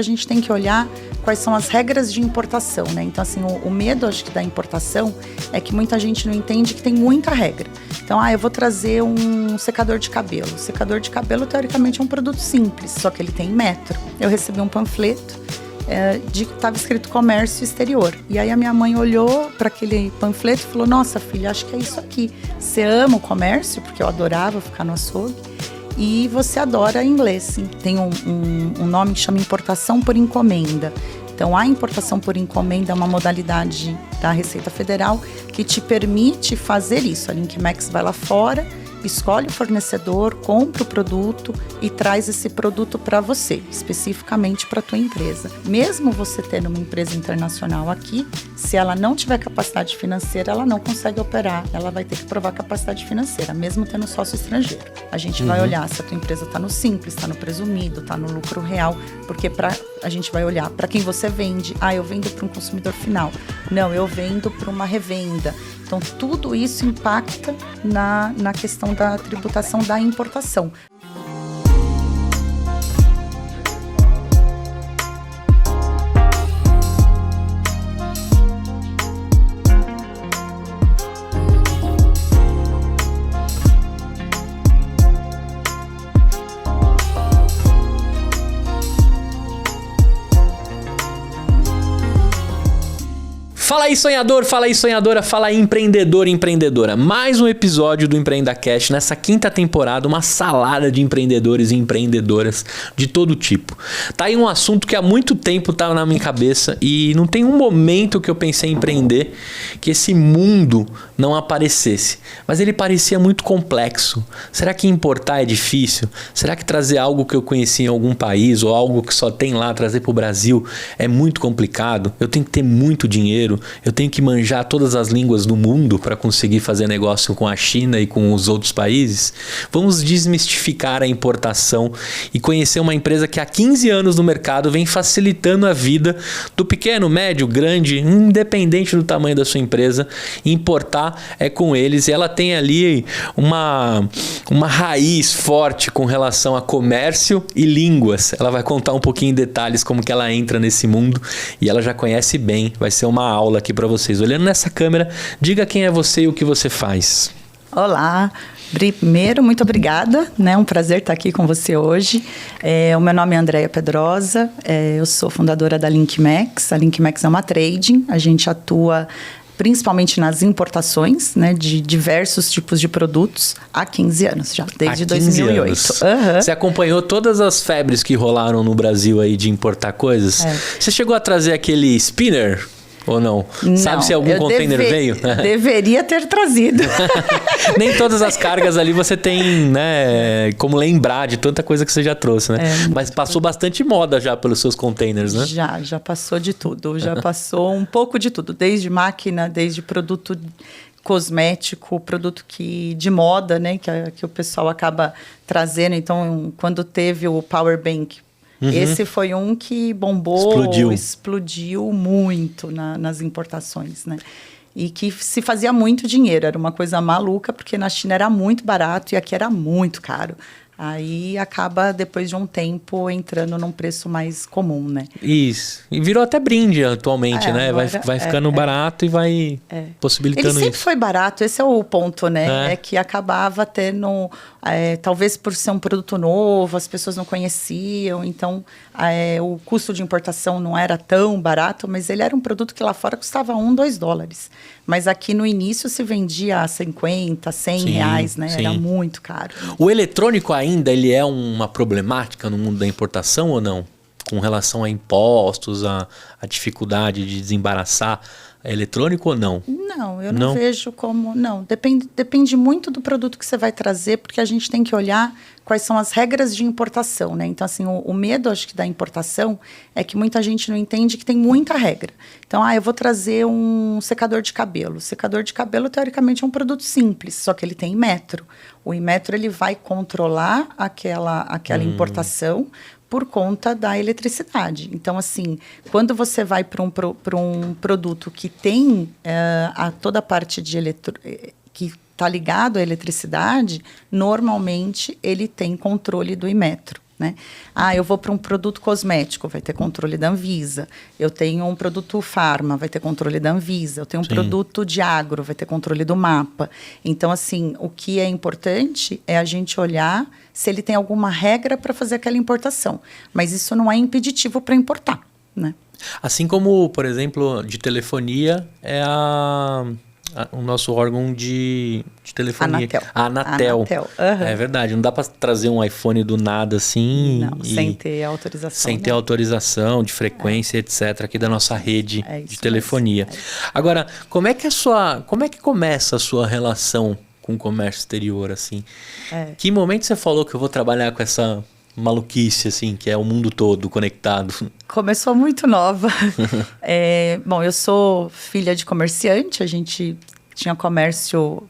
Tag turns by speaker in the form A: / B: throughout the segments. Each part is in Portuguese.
A: A gente tem que olhar quais são as regras de importação, né? Então, assim, o medo, acho que, da importação é que muita gente não entende que tem muita regra. Então, eu vou trazer um secador de cabelo. O secador de cabelo, teoricamente, é um produto simples, só que ele tem metro. Eu recebi um panfleto que estava escrito comércio exterior. E aí a minha mãe olhou para aquele panfleto e falou: nossa, filha, acho que é isso aqui. Você ama o comércio, porque eu adorava ficar no açougue. E você adora inglês, sim. Tem um nome que chama importação por encomenda. Então, a importação por encomenda é uma modalidade da Receita Federal que te permite fazer isso. A LinkMax vai lá fora, escolhe o fornecedor, compra o produto e traz esse produto para você, especificamente para a tua empresa. Mesmo você tendo uma empresa internacional aqui, se ela não tiver capacidade financeira, ela não consegue operar. Ela vai ter que provar capacidade financeira, mesmo tendo sócio estrangeiro. A gente vai olhar se a tua empresa está no simples, está no presumido, está no lucro real, porque a gente vai olhar para quem você vende. Eu vendo para um consumidor final. Não, eu vendo para uma revenda. Então, tudo isso impacta na questão da tributação da importação.
B: Fala aí, sonhador, fala aí, sonhadora, fala aí, empreendedor e empreendedora. Mais um episódio do EmpreendaCast, nessa quinta temporada, uma salada de empreendedores e empreendedoras de todo tipo. Tá aí um assunto que há muito tempo tá na minha cabeça e não tem um momento que eu pensei em empreender que esse mundo não aparecesse. Mas ele parecia muito complexo. Será que importar é difícil? Será que trazer algo que eu conheci em algum país ou algo que só tem lá, trazer pro Brasil é muito complicado? Eu tenho que ter muito dinheiro? Eu tenho que manjar todas as línguas do mundo para conseguir fazer negócio com a China e com os outros países? Vamos desmistificar a importação e conhecer uma empresa que há 15 anos no mercado vem facilitando a vida do pequeno, médio, grande, independente do tamanho da sua empresa. Importar é com eles e ela tem ali uma raiz forte com relação a comércio e línguas. Ela vai contar um pouquinho em detalhes como que ela entra nesse mundo e ela já conhece bem. Vai ser uma aula aqui para vocês. Olhando nessa câmera, diga quem é você e o que você faz.
A: Olá, primeiro, muito obrigada, né? Um prazer estar aqui com você hoje. O meu nome é Andréia Pedrosa, eu sou fundadora da LinkMax. A LinkMax é uma trading, a gente atua principalmente nas importações, né, de diversos tipos de produtos há 15 anos já, desde 2008. Uhum.
B: Você acompanhou todas as febres que rolaram no Brasil aí de importar coisas? Você chegou a trazer aquele spinner? Ou não? Sabe se algum container veio?
A: Deveria ter trazido.
B: Nem todas as cargas ali você tem, né, como lembrar de tanta coisa que você já trouxe, né? Mas passou bastante moda já pelos seus containers, né?
A: Já passou de tudo. Já passou um pouco de tudo. Desde máquina, desde produto cosmético, produto de moda, né? Que o pessoal acaba trazendo. Então, quando teve o Power Bank, esse foi um que bombou, explodiu muito nas importações, né? E que se fazia muito dinheiro, era uma coisa maluca, porque na China era muito barato e aqui era muito caro. Aí acaba, depois de um tempo, entrando num preço mais comum, né?
B: Isso. E virou até brinde atualmente, né? Vai ficando barato e vai possibilitando isso.
A: Ele sempre foi barato, esse é o ponto, né? É que acabava tendo... talvez por ser um produto novo, as pessoas não conheciam, então o custo de importação não era tão barato, mas ele era um produto que lá fora custava $1-2. Mas aqui no início se vendia a 50, 100 reais, né? Sim. Era muito caro.
B: O eletrônico ainda ele é uma problemática no mundo da importação ou não? Com relação a impostos, a dificuldade de desembaraçar eletrônico ou não?
A: Não, eu não vejo como... Não, depende muito do produto que você vai trazer, porque a gente tem que olhar quais são as regras de importação, né? Então, assim, o medo, acho que, da importação é que muita gente não entende que tem muita regra. Então, eu vou trazer um secador de cabelo. O secador de cabelo, teoricamente, é um produto simples, só que ele tem Inmetro. O Inmetro, ele vai controlar aquela importação por conta da eletricidade. Então, assim, quando você vai para um produto que tem toda a parte de que está ligado à eletricidade, normalmente ele tem controle do Inmetro. né? Eu vou para um produto cosmético, vai ter controle da Anvisa. Eu tenho um produto farma, vai ter controle da Anvisa. Eu tenho um produto de agro, vai ter controle do MAPA. Então, assim, o que é importante é a gente olhar se ele tem alguma regra para fazer aquela importação. Mas isso não é impeditivo para importar, né?
B: Assim como, por exemplo, de telefonia, é o nosso órgão de telefonia.
A: Anatel.
B: A Anatel.
A: Uhum.
B: É verdade, não dá para trazer um iPhone do nada assim.
A: Não, sem ter autorização.
B: Sem ter autorização de frequência, etc., aqui da nossa rede de telefonia. Agora, como é que começa a sua relação com o comércio exterior, assim? Que momento você falou que eu vou trabalhar com essa maluquice, assim, que é o mundo todo conectado?
A: Começou muito nova. Bom, eu sou filha de comerciante, a gente tinha comércio,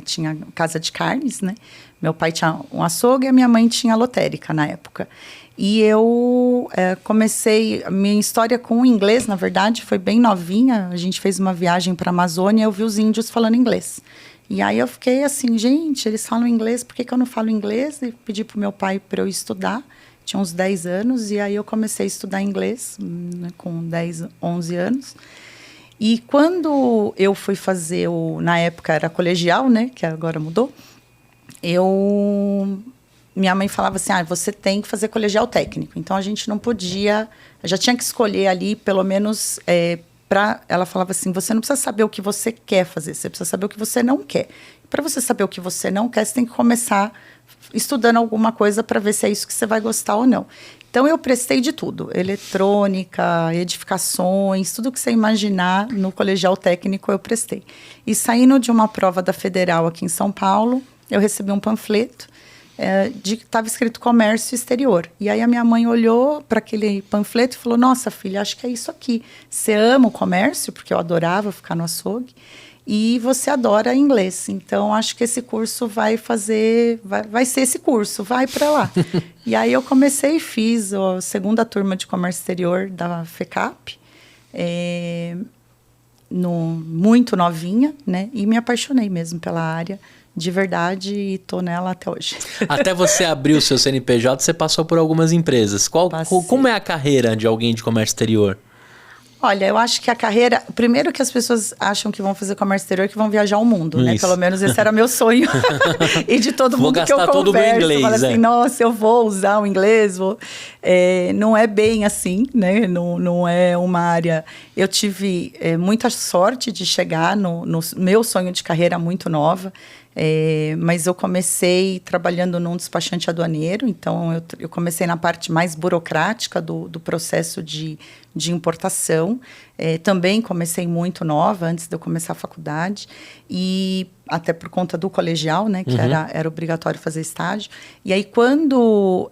A: tinha casa de carnes, né? Meu pai tinha um açougue e a minha mãe tinha lotérica na época. E eu comecei, a minha história com o inglês, na verdade, foi bem novinha. A gente fez uma viagem para a Amazônia e eu vi os índios falando inglês. E aí eu fiquei assim, gente, eles falam inglês, por que eu não falo inglês? E pedi para o meu pai para eu estudar. Tinha uns 10 anos, e aí eu comecei a estudar inglês, né, com 10, 11 anos. E quando eu fui fazer na época era colegial, né, que agora mudou, minha mãe falava assim, você tem que fazer colegial técnico. Então a gente não podia, já tinha que escolher ali, pelo menos, ela falava assim, você não precisa saber o que você quer fazer, você precisa saber o que você não quer. Para você saber o que você não quer, você tem que começar estudando alguma coisa para ver se é isso que você vai gostar ou não. Então, eu prestei de tudo. Eletrônica, edificações, tudo que você imaginar no colegial técnico eu prestei. E saindo de uma prova da Federal aqui em São Paulo, eu recebi um panfleto que estava escrito comércio exterior. E aí a minha mãe olhou para aquele panfleto e falou, nossa, filha, acho que é isso aqui. Você ama o comércio, porque eu adorava ficar no açougue, e você adora inglês. Então, acho que esse curso vai ser esse curso, vai para lá. E aí eu comecei e fiz a segunda turma de comércio exterior da FECAP, muito novinha, né? E me apaixonei mesmo pela área, de verdade, e tô nela até hoje.
B: Até você abrir o seu CNPJ, você passou por algumas empresas. Como é a carreira de alguém de comércio exterior?
A: Olha, eu acho que a carreira... Primeiro que as pessoas acham que vão fazer comércio exterior, que vão viajar ao mundo, né? Pelo menos esse era meu sonho. E de todo mundo que eu converso. Todo o meu inglês, fala assim, nossa, eu vou usar o inglês. Não é bem assim, né? Não é uma área... Eu tive muita sorte de chegar no meu sonho de carreira muito nova. Mas eu comecei trabalhando num despachante aduaneiro, então eu comecei na parte mais burocrática do processo de importação. Também comecei muito nova, antes de eu começar a faculdade, e até por conta do colegial, né, que era obrigatório fazer estágio. E aí, quando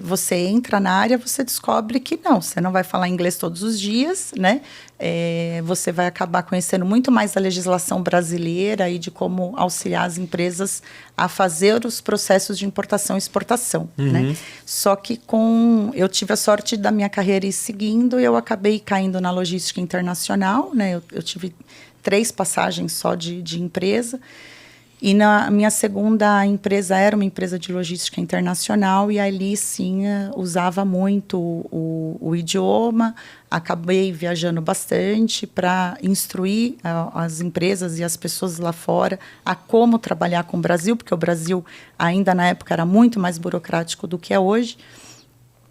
A: você entra na área, você descobre que você não vai falar inglês todos os dias, né? Você vai acabar conhecendo muito mais da legislação brasileira e de como auxiliar as empresas a fazer os processos de importação e exportação, né? Só que eu tive a sorte da minha carreira ir seguindo, e eu acabei caindo na logística internacional, né? Eu tive 3 passagens só de empresa. E na minha segunda empresa era uma empresa de logística internacional, e ali sim usava muito o idioma. Acabei viajando bastante para instruir as empresas e as pessoas lá fora a como trabalhar com o Brasil, porque o Brasil ainda na época era muito mais burocrático do que é hoje.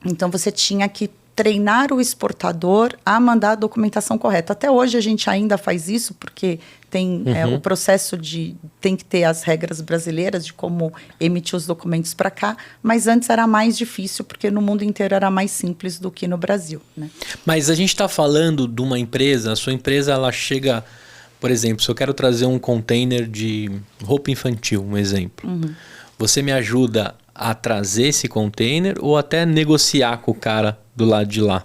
A: Então você tinha que treinar o exportador a mandar a documentação correta. Até hoje a gente ainda faz isso, porque tem o processo tem que ter as regras brasileiras de como emitir os documentos para cá, mas antes era mais difícil, porque no mundo inteiro era mais simples do que no Brasil, né?
B: Mas a gente está falando de uma empresa, a sua empresa ela chega, por exemplo, se eu quero trazer um container de roupa infantil, um exemplo, você me ajuda a trazer esse container ou até negociar com o cara do lado de lá?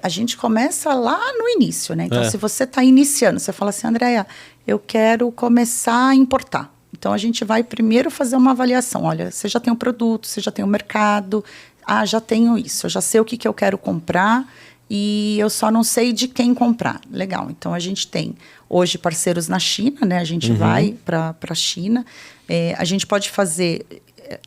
A: A gente começa lá no início, né? Então, se você está iniciando, você fala assim, Andréia, eu quero começar a importar. Então, a gente vai primeiro fazer uma avaliação. Olha, você já tem o produto, você já tem o mercado. Já tenho isso, eu já sei o que eu quero comprar e eu só não sei de quem comprar. Legal, então a gente tem hoje parceiros na China, né? A gente vai para a China. A gente pode fazer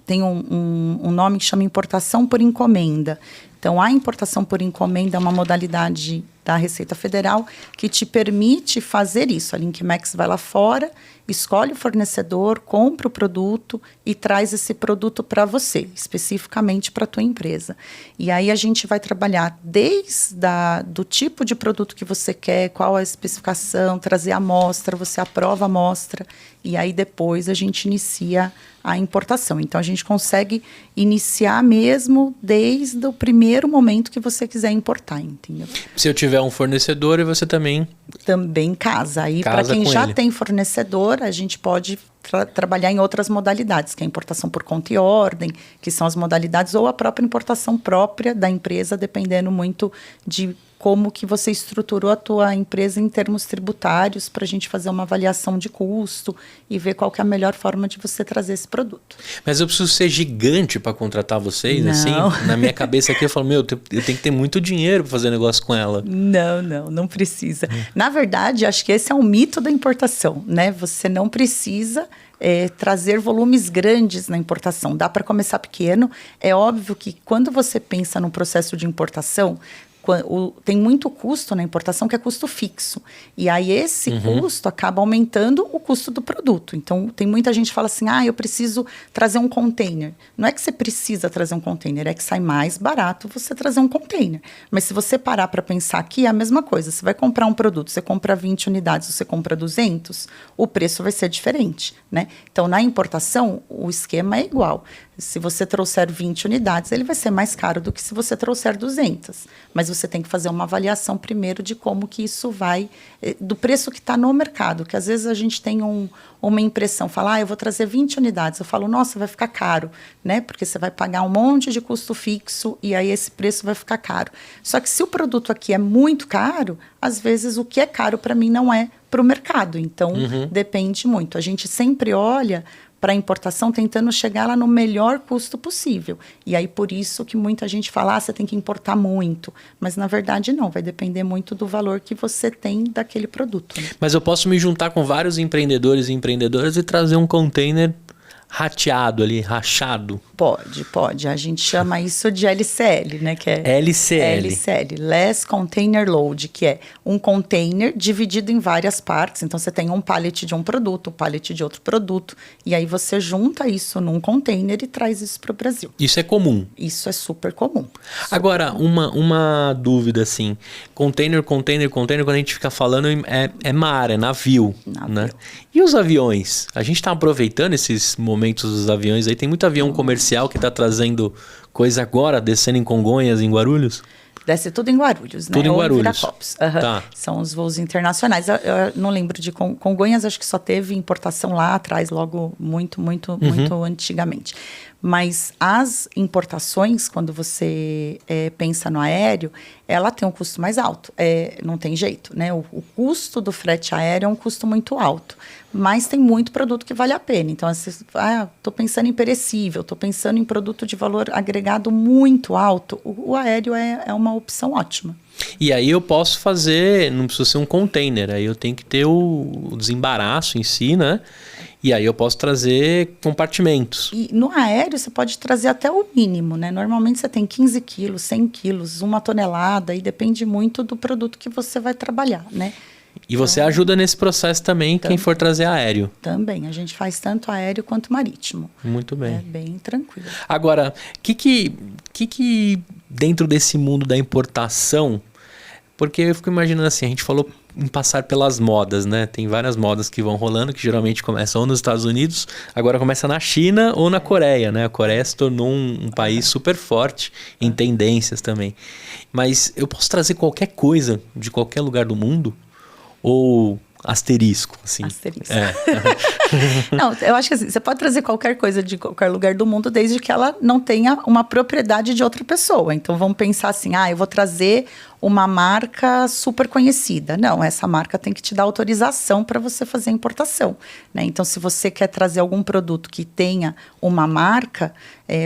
A: tem um nome que chama importação por encomenda. Então, a importação por encomenda é uma modalidade da Receita Federal que te permite fazer isso. A Linkmax vai lá fora, escolhe o fornecedor, compra o produto e traz esse produto para você, especificamente para a tua empresa. E aí a gente vai trabalhar desde do tipo de produto que você quer, qual a especificação, trazer a amostra, você aprova a amostra e aí depois a gente inicia a importação. Então, a gente consegue iniciar mesmo desde o primeiro momento que você quiser importar, entendeu?
B: Se eu tiver um fornecedor e você também...
A: Também casa. Aí, para quem já
B: ele.
A: tem fornecedor, a gente pode trabalhar em outras modalidades, que é a importação por conta e ordem, que são as modalidades, ou a própria importação própria da empresa, dependendo muito de como que você estruturou a tua empresa em termos tributários, para a gente fazer uma avaliação de custo e ver qual que é a melhor forma de você trazer esse produto.
B: Mas eu preciso ser gigante para contratar vocês?
A: Não.
B: Assim? Na minha cabeça aqui eu falo, eu tenho que ter muito dinheiro para fazer negócio com ela.
A: Não precisa. Na verdade, acho que esse é um mito da importação, né? Você não precisa trazer volumes grandes na importação. Dá para começar pequeno. É óbvio que quando você pensa no processo de importação, tem muito custo na importação que é custo fixo. E aí esse custo acaba aumentando o custo do produto. Então, tem muita gente que fala assim, eu preciso trazer um container. Não é que você precisa trazer um container, é que sai mais barato você trazer um container. Mas se você parar para pensar aqui, é a mesma coisa. Você vai comprar um produto, você compra 20 unidades, você compra 200, o preço vai ser diferente, né? Então, na importação, o esquema é igual. Se você trouxer 20 unidades, ele vai ser mais caro do que se você trouxer 200. Mas você tem que fazer uma avaliação primeiro de como que isso vai, do preço que está no mercado. Que às vezes a gente tem uma impressão, fala, eu vou trazer 20 unidades. Eu falo, nossa, vai ficar caro, né? Porque você vai pagar um monte de custo fixo e aí esse preço vai ficar caro. Só que se o produto aqui é muito caro, às vezes o que é caro para mim não é para o mercado. Então, depende muito. A gente sempre olha para a importação, tentando chegar lá no melhor custo possível. E aí, por isso que muita gente fala, você tem que importar muito. Mas, na verdade, não. Vai depender muito do valor que você tem daquele produto. Né?
B: Mas eu posso me juntar com vários empreendedores e empreendedoras e trazer um container rateado ali, rachado.
A: Pode. A gente chama isso de LCL, né? Que é
B: LCL,
A: Less Container Load, que é um container dividido em várias partes. Então, você tem um pallet de um produto, um pallet de outro produto, e aí você junta isso num container e traz isso para o Brasil. Isso
B: é comum?
A: Isso é super comum.
B: Agora, uma dúvida assim, container, quando a gente fica falando é mar, é navio, né? E os aviões? A gente está aproveitando esses momentos dos aviões aí, tem muito avião comercial que está trazendo coisa agora, descendo em Congonhas, em Guarulhos?
A: Desce tudo em Guarulhos, né?
B: Tudo em Guarulhos.
A: Viracopos. Tá. São os voos internacionais. Eu não lembro de Congonhas, acho que só teve importação lá atrás, logo muito antigamente. Mas as importações, quando você pensa no aéreo, ela tem um custo mais alto. Não tem jeito, né? O custo do frete aéreo é um custo muito alto. Mas tem muito produto que vale a pena. Então, estou pensando em perecível, estou pensando em produto de valor agregado muito alto. O aéreo é uma opção ótima.
B: E aí eu posso fazer, não precisa ser um container, aí eu tenho que ter o desembaraço em si, né? E aí eu posso trazer compartimentos.
A: E no aéreo você pode trazer até o mínimo, né? Normalmente você tem 15 quilos, 100 quilos, 1 tonelada, e depende muito do produto que você vai trabalhar, né?
B: E você ajuda nesse processo também, quem for trazer aéreo.
A: Também, a gente faz tanto aéreo quanto marítimo.
B: Muito bem.
A: É bem tranquilo.
B: Agora, que dentro desse mundo da importação, porque eu fico imaginando assim, a gente falou em passar pelas modas, né? Tem várias modas que vão rolando, que geralmente começam ou nos Estados Unidos, agora começa na China ou na Coreia, né? A Coreia se tornou um país super forte em tendências também. Mas eu posso trazer qualquer coisa de qualquer lugar do mundo? Ou asterisco, assim?
A: Asterisco. Não, eu acho que assim, você pode trazer qualquer coisa de qualquer lugar do mundo, desde que ela não tenha uma propriedade de outra pessoa. Então, vamos pensar assim, eu vou trazer uma marca super conhecida. Não, essa marca tem que te dar autorização para você fazer a importação, né? Então, se você quer trazer algum produto que tenha uma marca,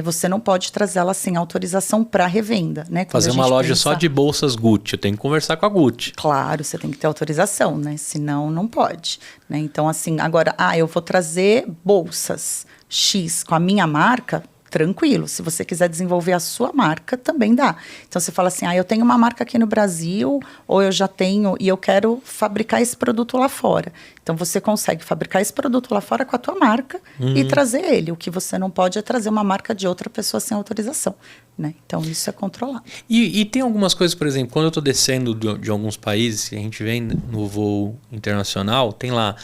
A: você não pode trazê-la sem autorização para revenda, né?
B: Fazer uma loja só de bolsas Gucci, eu tenho que conversar com a Gucci.
A: Claro, você tem que ter autorização, né? Senão, não pode, né? Então, assim, agora, eu vou trazer bolsas. X com a minha marca, tranquilo. Se você quiser desenvolver a sua marca, também dá. Então, você fala assim, eu tenho uma marca aqui no Brasil, ou eu já tenho, e eu quero fabricar esse produto lá fora. Então, você consegue fabricar esse produto lá fora com a tua marca e trazer ele. O que você não pode é trazer uma marca de outra pessoa sem autorização, né? Então, isso é controlado.
B: E tem algumas coisas, por exemplo, quando eu estou descendo de alguns países, que a gente vem no voo internacional, tem lá...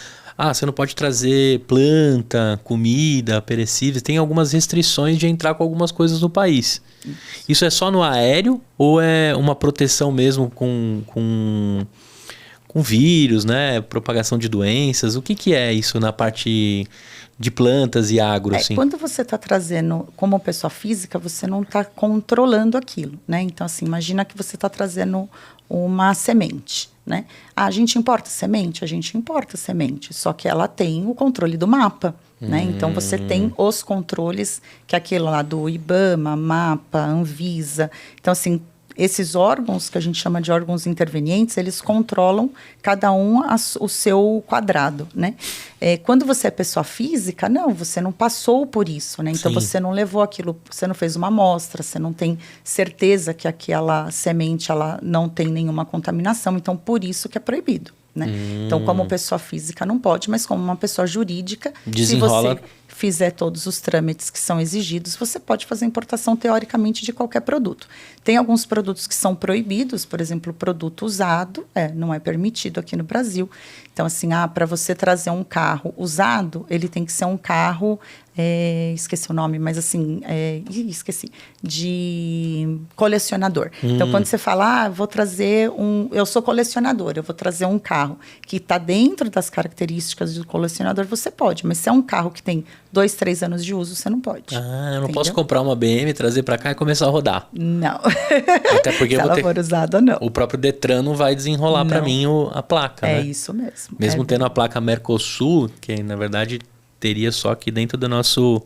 B: você não pode trazer planta, comida, perecíveis. Tem algumas restrições de entrar com algumas coisas no país. Isso é só no aéreo ou é uma proteção mesmo com vírus, né? Propagação de doenças? O que é isso na parte de plantas e agro? Assim?
A: Quando você está trazendo como pessoa física, você não está controlando aquilo, né? Então, assim, imagina que você está trazendo uma semente, né? A gente importa semente? A gente importa semente, só que ela tem o controle do mapa, né? Então, você tem os controles, que é aquilo lá do IBAMA, MAPA, Anvisa. Então, assim, esses órgãos, que a gente chama de órgãos intervenientes, eles controlam cada um o seu quadrado, né? Quando você é pessoa física, não, você não passou por isso, né? Então,
B: Sim.
A: você não levou aquilo, você não fez uma amostra, você não tem certeza que aquela semente, ela não tem nenhuma contaminação. Então, por isso que é proibido, né? Então, como pessoa física não pode, mas como uma pessoa jurídica,
B: Desenrola.
A: se você fizer todos os trâmites que são exigidos, você pode fazer importação, teoricamente, de qualquer produto. Tem alguns produtos que são proibidos, por exemplo, o produto usado, não é permitido aqui no Brasil. Então, assim, para você trazer um carro usado, ele tem que ser um carro, esqueci o nome, mas assim, de colecionador. Então, quando você fala, vou trazer eu sou colecionador, eu vou trazer um carro que está dentro das características do colecionador, você pode, mas se é um carro que tem 2, 3 anos de uso, você não pode.
B: Eu não
A: entendeu?
B: posso comprar uma BM, trazer para cá e começar a rodar.
A: Não.
B: Até porque
A: se ela for usada, não.
B: o próprio Detran não vai desenrolar para mim a placa, né?
A: É isso mesmo.
B: Mesmo tendo a placa Mercosul, que na verdade teria só aqui dentro do nosso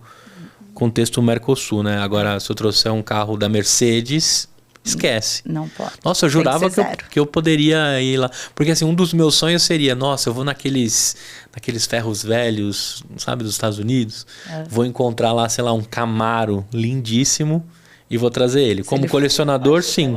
B: contexto Mercosul, né? Agora, se eu trouxer um carro da Mercedes, esquece.
A: Não pode.
B: Nossa, eu jurava que eu poderia ir lá. Porque assim, um dos meus sonhos seria, nossa, eu vou naqueles ferros velhos, sabe, dos Estados Unidos. Vou encontrar lá, sei lá, um Camaro lindíssimo e vou trazer ele. Como colecionador, sim.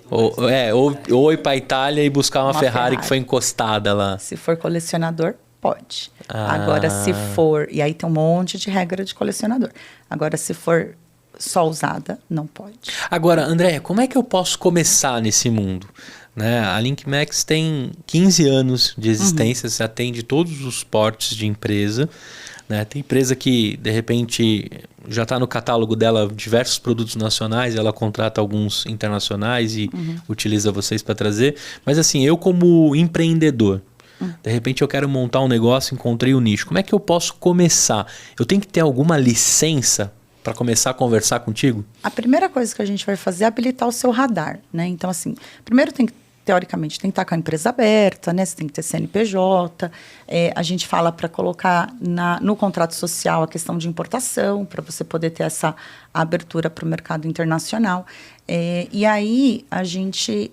B: Ou ir pra Itália e buscar uma Ferrari que foi encostada lá.
A: Se for colecionador, pode. Agora, se for... E aí tem um monte de regra de colecionador. Agora, se for só usada, não pode.
B: Agora, André, como é que eu posso começar nesse mundo? Né? A LinkMax tem 15 anos de existência, você atende todos os portes de empresa. Né? Tem empresa que, de repente, já está no catálogo dela diversos produtos nacionais, ela contrata alguns internacionais e utiliza vocês para trazer. Mas assim, eu como empreendedor, de repente eu quero montar um negócio, encontrei o nicho. Como é que eu posso começar? Eu tenho que ter alguma licença para começar a conversar contigo?
A: A primeira coisa que a gente vai fazer é habilitar o seu radar, né? Então, assim, primeiro teoricamente, tem que estar com a empresa aberta, né? Você tem que ter CNPJ. A gente fala para colocar no contrato social a questão de importação, para você poder ter essa abertura para o mercado internacional. E aí, a gente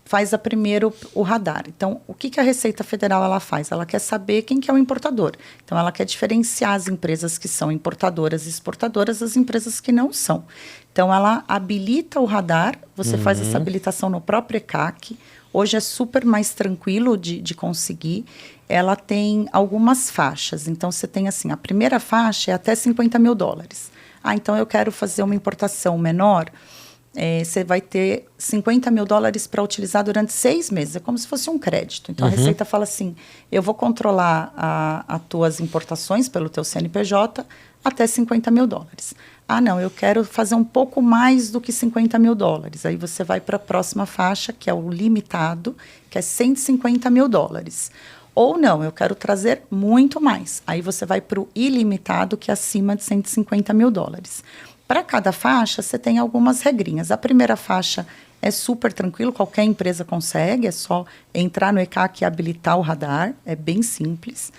A: faz primeiro o radar. Então, o que a Receita Federal ela faz? Ela quer saber quem que é o importador. Então, ela quer diferenciar as empresas que são importadoras e exportadoras das empresas que não são. Então, ela habilita o radar, você faz essa habilitação no próprio ECAC. Hoje é super mais tranquilo de conseguir. Ela tem algumas faixas. Então, você tem assim, a primeira faixa é até $50 mil. Então eu quero fazer uma importação menor, você vai ter $50 mil para utilizar durante 6 meses. É como se fosse um crédito. Então, a Receita fala assim, eu vou controlar as tuas importações pelo teu CNPJ até $50 mil. Não, eu quero fazer um pouco mais do que $50 mil. Aí você vai para a próxima faixa, que é o limitado, que é $150 mil. Ou não, eu quero trazer muito mais. Aí você vai para o ilimitado, que é acima de $150 mil. Para cada faixa, você tem algumas regrinhas. A primeira faixa é super tranquilo, qualquer empresa consegue, é só entrar no ECAC e habilitar o radar, é bem simples.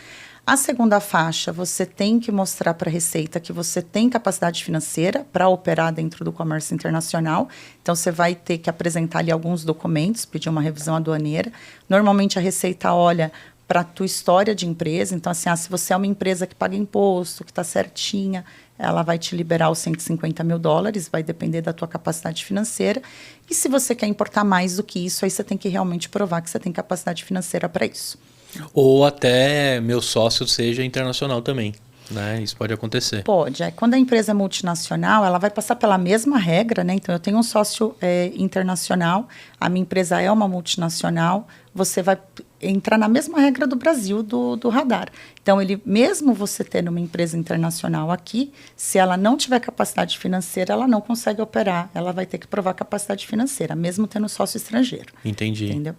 A: A segunda faixa, você tem que mostrar para a Receita que você tem capacidade financeira para operar dentro do comércio internacional. Então, você vai ter que apresentar ali alguns documentos, pedir uma revisão aduaneira. Normalmente, a Receita olha para a tua história de empresa. Então, assim, se você é uma empresa que paga imposto, que está certinha, ela vai te liberar os $150 mil, vai depender da tua capacidade financeira. E se você quer importar mais do que isso, aí você tem que realmente provar que você tem capacidade financeira para isso.
B: Ou até meu sócio seja internacional também, né? Isso pode acontecer.
A: Pode. Quando a empresa é multinacional, ela vai passar pela mesma regra, né? Então, eu tenho um sócio internacional, a minha empresa é uma multinacional, você vai entrar na mesma regra do Brasil, do radar. Então, mesmo você tendo uma empresa internacional aqui, se ela não tiver capacidade financeira, ela não consegue operar. Ela vai ter que provar capacidade financeira, mesmo tendo sócio estrangeiro.
B: Entendi.
A: Entendeu?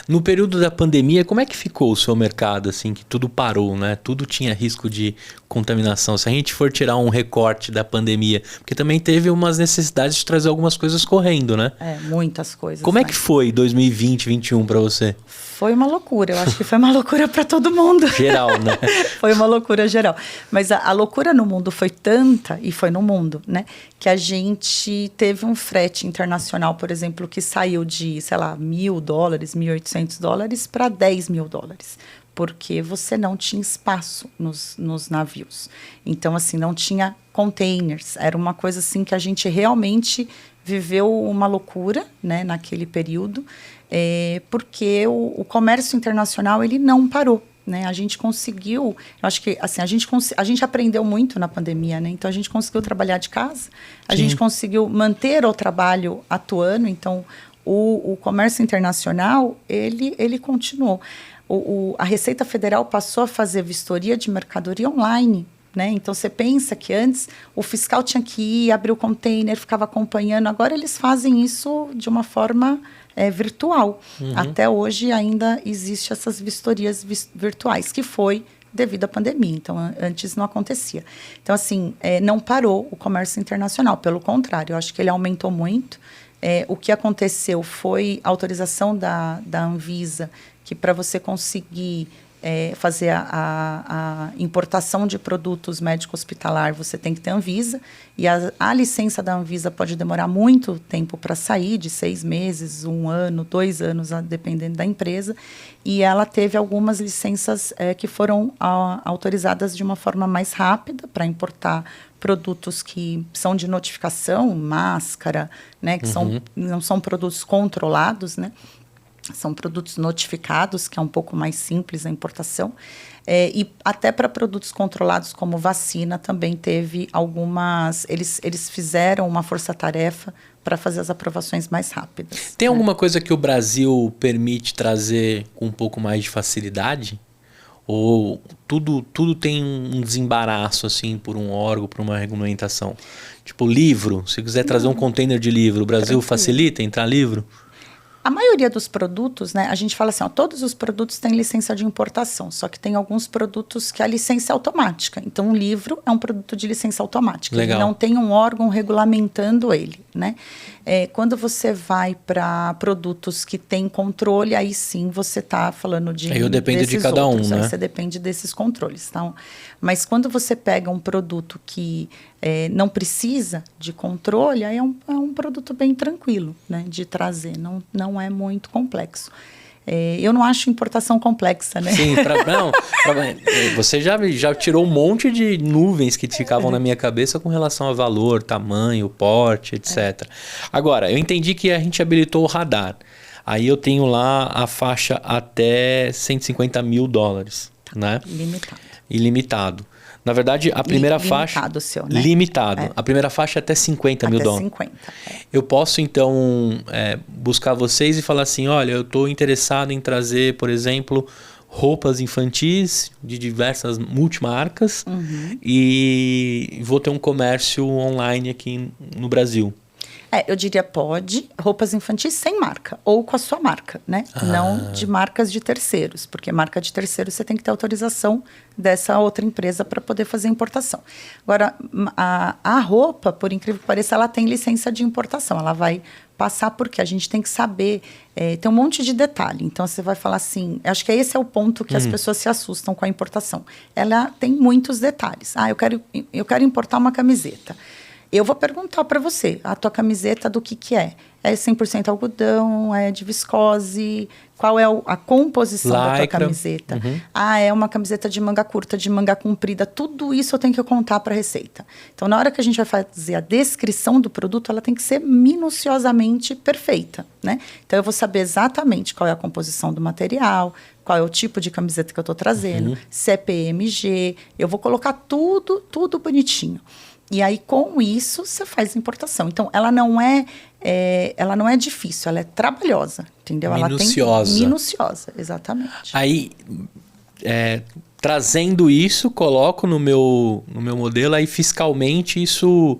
B: No período da pandemia, como é que ficou o seu mercado, assim, que tudo parou, né? Tudo tinha risco de contaminação. Se a gente for tirar um recorte da pandemia, porque também teve umas necessidades de trazer algumas coisas correndo, né?
A: Muitas coisas.
B: Como é que foi 2020, 2021 para você?
A: Foi uma loucura. Eu acho que foi uma loucura para todo mundo.
B: Geral, né?
A: Foi uma loucura geral. Mas a loucura no mundo foi tanta, e foi no mundo, né? Que a gente teve um frete internacional, por exemplo, que saiu de, sei lá, $1.000, $1.800 para $10 mil. Porque você não tinha espaço nos navios. Então, assim, não tinha containers. Era uma coisa assim que a gente realmente viveu uma loucura, né, naquele período, porque o comércio internacional ele não parou. Né? A gente conseguiu, eu acho que assim, a gente aprendeu muito na pandemia, né? Então a gente conseguiu trabalhar de casa, a gente conseguiu manter o trabalho atuando, então o comércio internacional ele continuou. A Receita Federal passou a fazer vistoria de mercadoria online. Né? Então, você pensa que antes o fiscal tinha que ir, abrir o container, ficava acompanhando. Agora, eles fazem isso de uma forma virtual. Até hoje, ainda existe essas vistorias virtuais, que foi devido à pandemia. Então, antes não acontecia. Então, assim, não parou o comércio internacional. Pelo contrário, eu acho que ele aumentou muito. O que aconteceu foi a autorização da Anvisa, que para você conseguir fazer a importação de produtos médico-hospitalar, você tem que ter Anvisa, e a licença da Anvisa pode demorar muito tempo para sair, de 6 meses, 1 ano, 2 anos, dependendo da empresa, e ela teve algumas licenças que foram autorizadas de uma forma mais rápida para importar produtos que são de notificação, máscara, né, que não são produtos controlados, né? São produtos notificados, que é um pouco mais simples a importação. E até para produtos controlados como vacina, também teve algumas... Eles fizeram uma força-tarefa para fazer as aprovações mais rápidas.
B: Tem alguma coisa que o Brasil permite trazer com um pouco mais de facilidade? Ou tudo tem um desembaraço, assim, por um órgão, por uma regulamentação? Tipo, livro. Se quiser trazer um container de livro, o Brasil facilita entrar livro?
A: A maioria dos produtos, né, a gente fala assim, todos os produtos têm licença de importação, só que tem alguns produtos que a licença é automática. Então, um livro é um produto de licença automática.
B: Legal.
A: Ele não tem um órgão regulamentando ele, né? Quando você vai para produtos que têm controle, aí sim você está falando de...
B: Aí eu dependo de cada
A: outros,
B: né?
A: Aí você depende desses controles. Tá? Mas quando você pega um produto que não precisa de controle, aí é um produto bem tranquilo, né, de trazer, não é muito complexo. Eu não acho importação complexa, né?
B: Sim, você já tirou um monte de nuvens que ficavam na minha cabeça com relação a valor, tamanho, porte, etc. Agora, eu entendi que a gente habilitou o radar. Aí eu tenho lá a faixa até $150 mil, né? Ilimitado. Na verdade, a primeira faixa...
A: Limitado o seu, né?
B: Limitado. A primeira faixa é até $50 mil.
A: Até 50.
B: Eu posso, então, buscar vocês e falar assim, olha, eu estou interessado em trazer, por exemplo, roupas infantis de diversas multimarcas e vou ter um comércio online aqui no Brasil.
A: Eu diria pode, roupas infantis sem marca, ou com a sua marca, né? Não de marcas de terceiros, porque marca de terceiro você tem que ter autorização dessa outra empresa para poder fazer importação. Agora, a roupa, por incrível que pareça, ela tem licença de importação, ela vai passar porque a gente tem que saber, tem um monte de detalhe. Então, você vai falar assim, acho que esse é o ponto que as pessoas se assustam com a importação. Ela tem muitos detalhes. Eu quero importar uma camiseta. Eu vou perguntar para você, a tua camiseta do que é? É 100% algodão, é de viscose? Qual é a composição da tua camiseta? É uma camiseta de manga curta, de manga comprida. Tudo isso eu tenho que contar para a receita. Então, na hora que a gente vai fazer a descrição do produto, ela tem que ser minuciosamente perfeita, né? Então, eu vou saber exatamente qual é a composição do material, qual é o tipo de camiseta que eu estou trazendo, se é PMG. Eu vou colocar tudo bonitinho. E aí, com isso, você faz a importação. Então, ela não é difícil, ela é trabalhosa, entendeu?
B: Minuciosa.
A: Ela tem minuciosa, exatamente.
B: Aí, trazendo isso, coloco no meu modelo, aí fiscalmente isso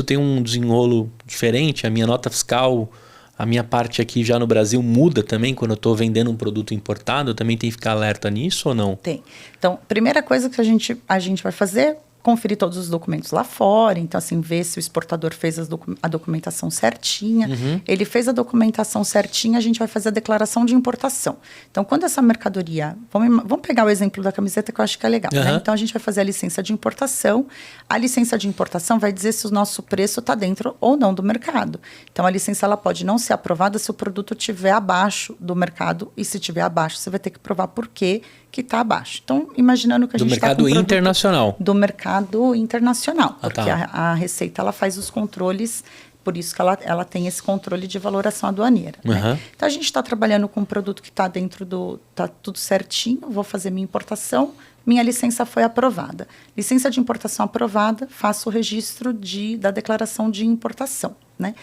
B: tem um desenrolo diferente. A minha nota fiscal, a minha parte aqui já no Brasil muda também quando eu estou vendendo um produto importado. Eu também tenho que ficar alerta nisso ou não?
A: Tem. Então, primeira coisa que a gente vai fazer, conferir todos os documentos lá fora. Então, assim, ver se o exportador fez a documentação certinha. Ele fez a documentação certinha, a gente vai fazer a declaração de importação. Então, quando essa mercadoria... Vamos pegar o exemplo da camiseta que eu acho que é legal. Né? Então, a gente vai fazer a licença de importação. A licença de importação vai dizer se o nosso preço está dentro ou não do mercado. Então, a licença ela pode não ser aprovada se o produto estiver abaixo do mercado. E se estiver abaixo, você vai ter que provar por que está abaixo. Então, imaginando que a gente está com
B: do mercado internacional.
A: Do mercado internacional. Porque a Receita ela faz os controles, por isso que ela tem esse controle de valoração aduaneira. Né? Então, a gente está trabalhando com um produto que está dentro está tudo certinho, vou fazer minha importação, minha licença foi aprovada. Licença de importação aprovada, faço o registro da declaração de importação. Né?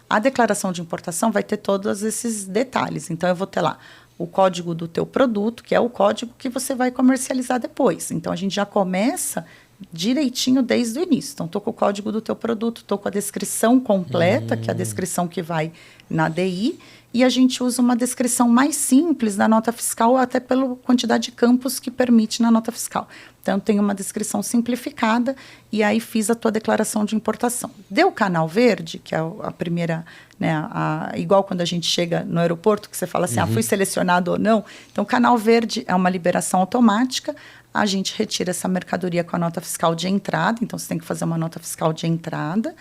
A: A declaração de importação vai ter todos esses detalhes. Então, eu vou ter lá o código do teu produto, que é o código que você vai comercializar depois. Então, a gente já começa direitinho desde o início. Então, estou com o código do teu produto, estou com a descrição completa, que é a descrição que vai na DI, e a gente usa uma descrição mais simples da nota fiscal, até pela quantidade de campos que permite na nota fiscal. Então, tem uma descrição simplificada e aí fiz a tua declaração de importação. Deu canal verde, que é a primeira, né, igual quando a gente chega no aeroporto, que você fala assim, fui selecionado ou não. Então, canal verde é uma liberação automática, a gente retira essa mercadoria com a nota fiscal de entrada, então você tem que fazer uma nota fiscal de entrada.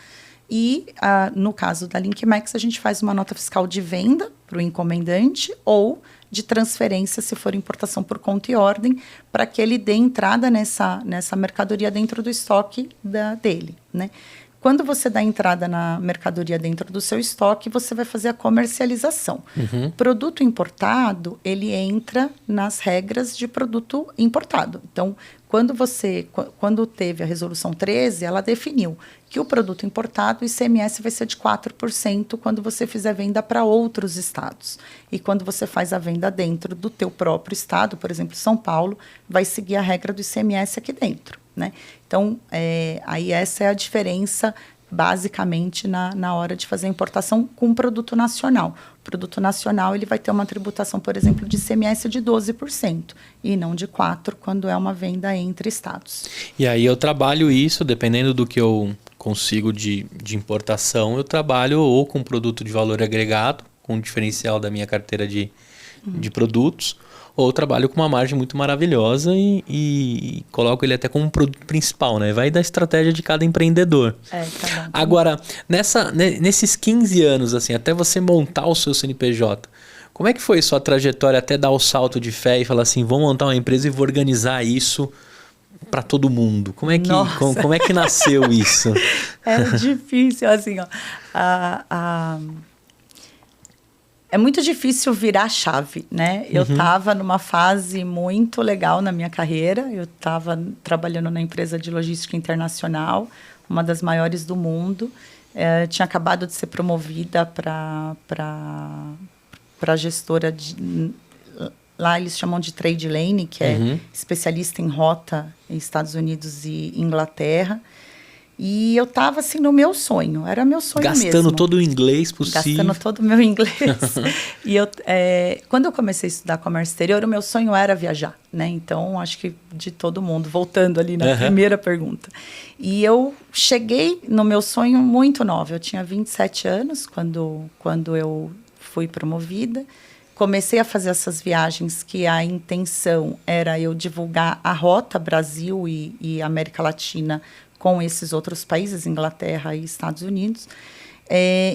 A: E, no caso da LinkMax, a gente faz uma nota fiscal de venda para o encomendante ou de transferência, se for importação por conta e ordem, para que ele dê entrada nessa mercadoria dentro do estoque dele, né? Quando você dá entrada na mercadoria dentro do seu estoque, você vai fazer a comercialização. Produto importado, ele entra nas regras de produto importado. Então, quando teve a resolução 13, ela definiu que o produto importado, o ICMS vai ser de 4% quando você fizer venda para outros estados. E quando você faz a venda dentro do teu próprio estado, por exemplo, São Paulo, vai seguir a regra do ICMS aqui dentro. Né? Então, aí essa é a diferença, basicamente, na hora de fazer a importação com um produto nacional. O produto nacional ele vai ter uma tributação, por exemplo, de ICMS de 12%, e não de 4% quando é uma venda entre estados.
B: E aí eu trabalho isso, dependendo do que eu consigo de importação, eu trabalho ou com produto de valor agregado, com o diferencial da minha carteira de produtos, ou trabalho com uma margem muito maravilhosa e coloco ele até como um produto principal, né? Vai da estratégia de cada empreendedor.
A: Tá bom.
B: Agora, nesses 15 anos, assim, até você montar o seu CNPJ, como é que foi sua trajetória até dar o salto de fé e falar assim, vou montar uma empresa e vou organizar isso para todo mundo? Como é que nasceu isso?
A: É difícil, assim, ó. É muito difícil virar a chave, né? Eu estava numa fase muito legal na minha carreira. Eu estava trabalhando na empresa de logística internacional, uma das maiores do mundo. Tinha acabado de ser promovida para gestora de... Lá eles chamam de trade lane, que é especialista em rota em Estados Unidos e Inglaterra. E eu estava, assim, no meu sonho. Era meu sonho mesmo.
B: Gastando todo o inglês possível.
A: Gastando todo o meu inglês. E quando eu comecei a estudar comércio exterior, o meu sonho era viajar, né? Então, acho que de todo mundo, voltando ali na primeira pergunta. E eu cheguei no meu sonho muito nova. Eu tinha 27 anos quando eu fui promovida. Comecei a fazer essas viagens que a intenção era eu divulgar a rota Brasil e América Latina com esses outros países, Inglaterra e Estados Unidos.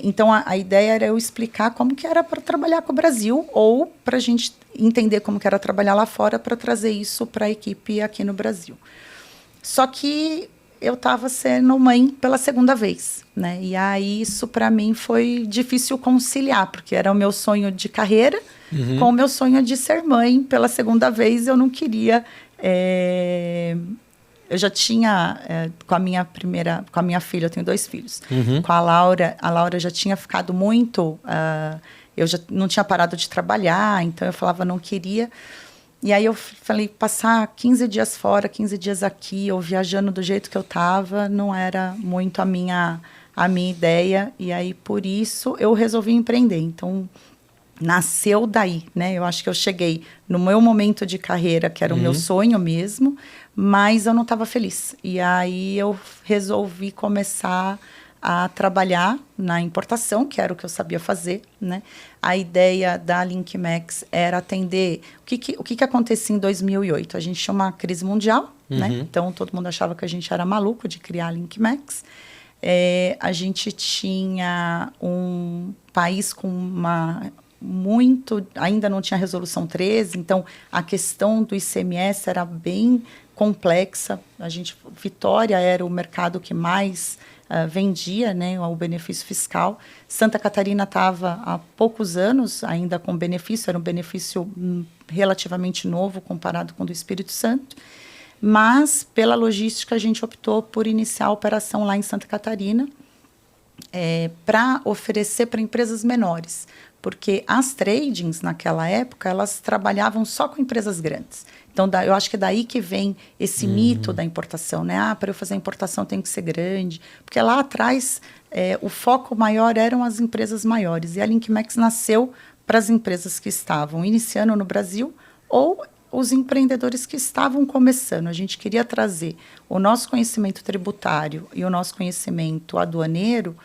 A: Então, a ideia era eu explicar como que era para trabalhar com o Brasil ou para a gente entender como que era trabalhar lá fora para trazer isso para a equipe aqui no Brasil. Só que eu estava sendo mãe pela segunda vez, né? E aí isso para mim foi difícil conciliar, porque era o meu sonho de carreira com o meu sonho de ser mãe pela segunda vez. Eu não queria... Eu já tinha, com a minha filha, eu tenho 2 filhos. Com a Laura já tinha ficado muito... eu já não tinha parado de trabalhar, então eu falava, não queria. E aí eu falei, passar 15 dias fora, 15 dias aqui, ou viajando do jeito que eu estava, não era muito a minha ideia. E aí, por isso, eu resolvi empreender. Então, nasceu daí, né? Eu acho que eu cheguei no meu momento de carreira, que era o meu sonho mesmo, mas eu não estava feliz. E aí eu resolvi começar a trabalhar na importação, que era o que eu sabia fazer, né? A ideia da LinkMax era atender... O que acontecia em 2008? A gente tinha uma crise mundial, né? Então, todo mundo achava que a gente era maluco de criar a LinkMax. A gente tinha um país com ainda não tinha resolução 13, então a questão do ICMS era bem complexa. Vitória era o mercado que mais vendia, né, o benefício fiscal. Santa Catarina estava há poucos anos ainda com benefício, era um benefício relativamente novo comparado com o do Espírito Santo, mas pela logística a gente optou por iniciar a operação lá em Santa Catarina para oferecer para empresas menores, porque as tradings naquela época elas trabalhavam só com empresas grandes. Então, eu acho que é daí que vem esse mito da importação, né? Para eu fazer a importação tem que ser grande. Porque lá atrás, o foco maior eram as empresas maiores. E a LinkMax nasceu para as empresas que estavam iniciando no Brasil ou os empreendedores que estavam começando. A gente queria trazer o nosso conhecimento tributário e o nosso conhecimento aduaneiro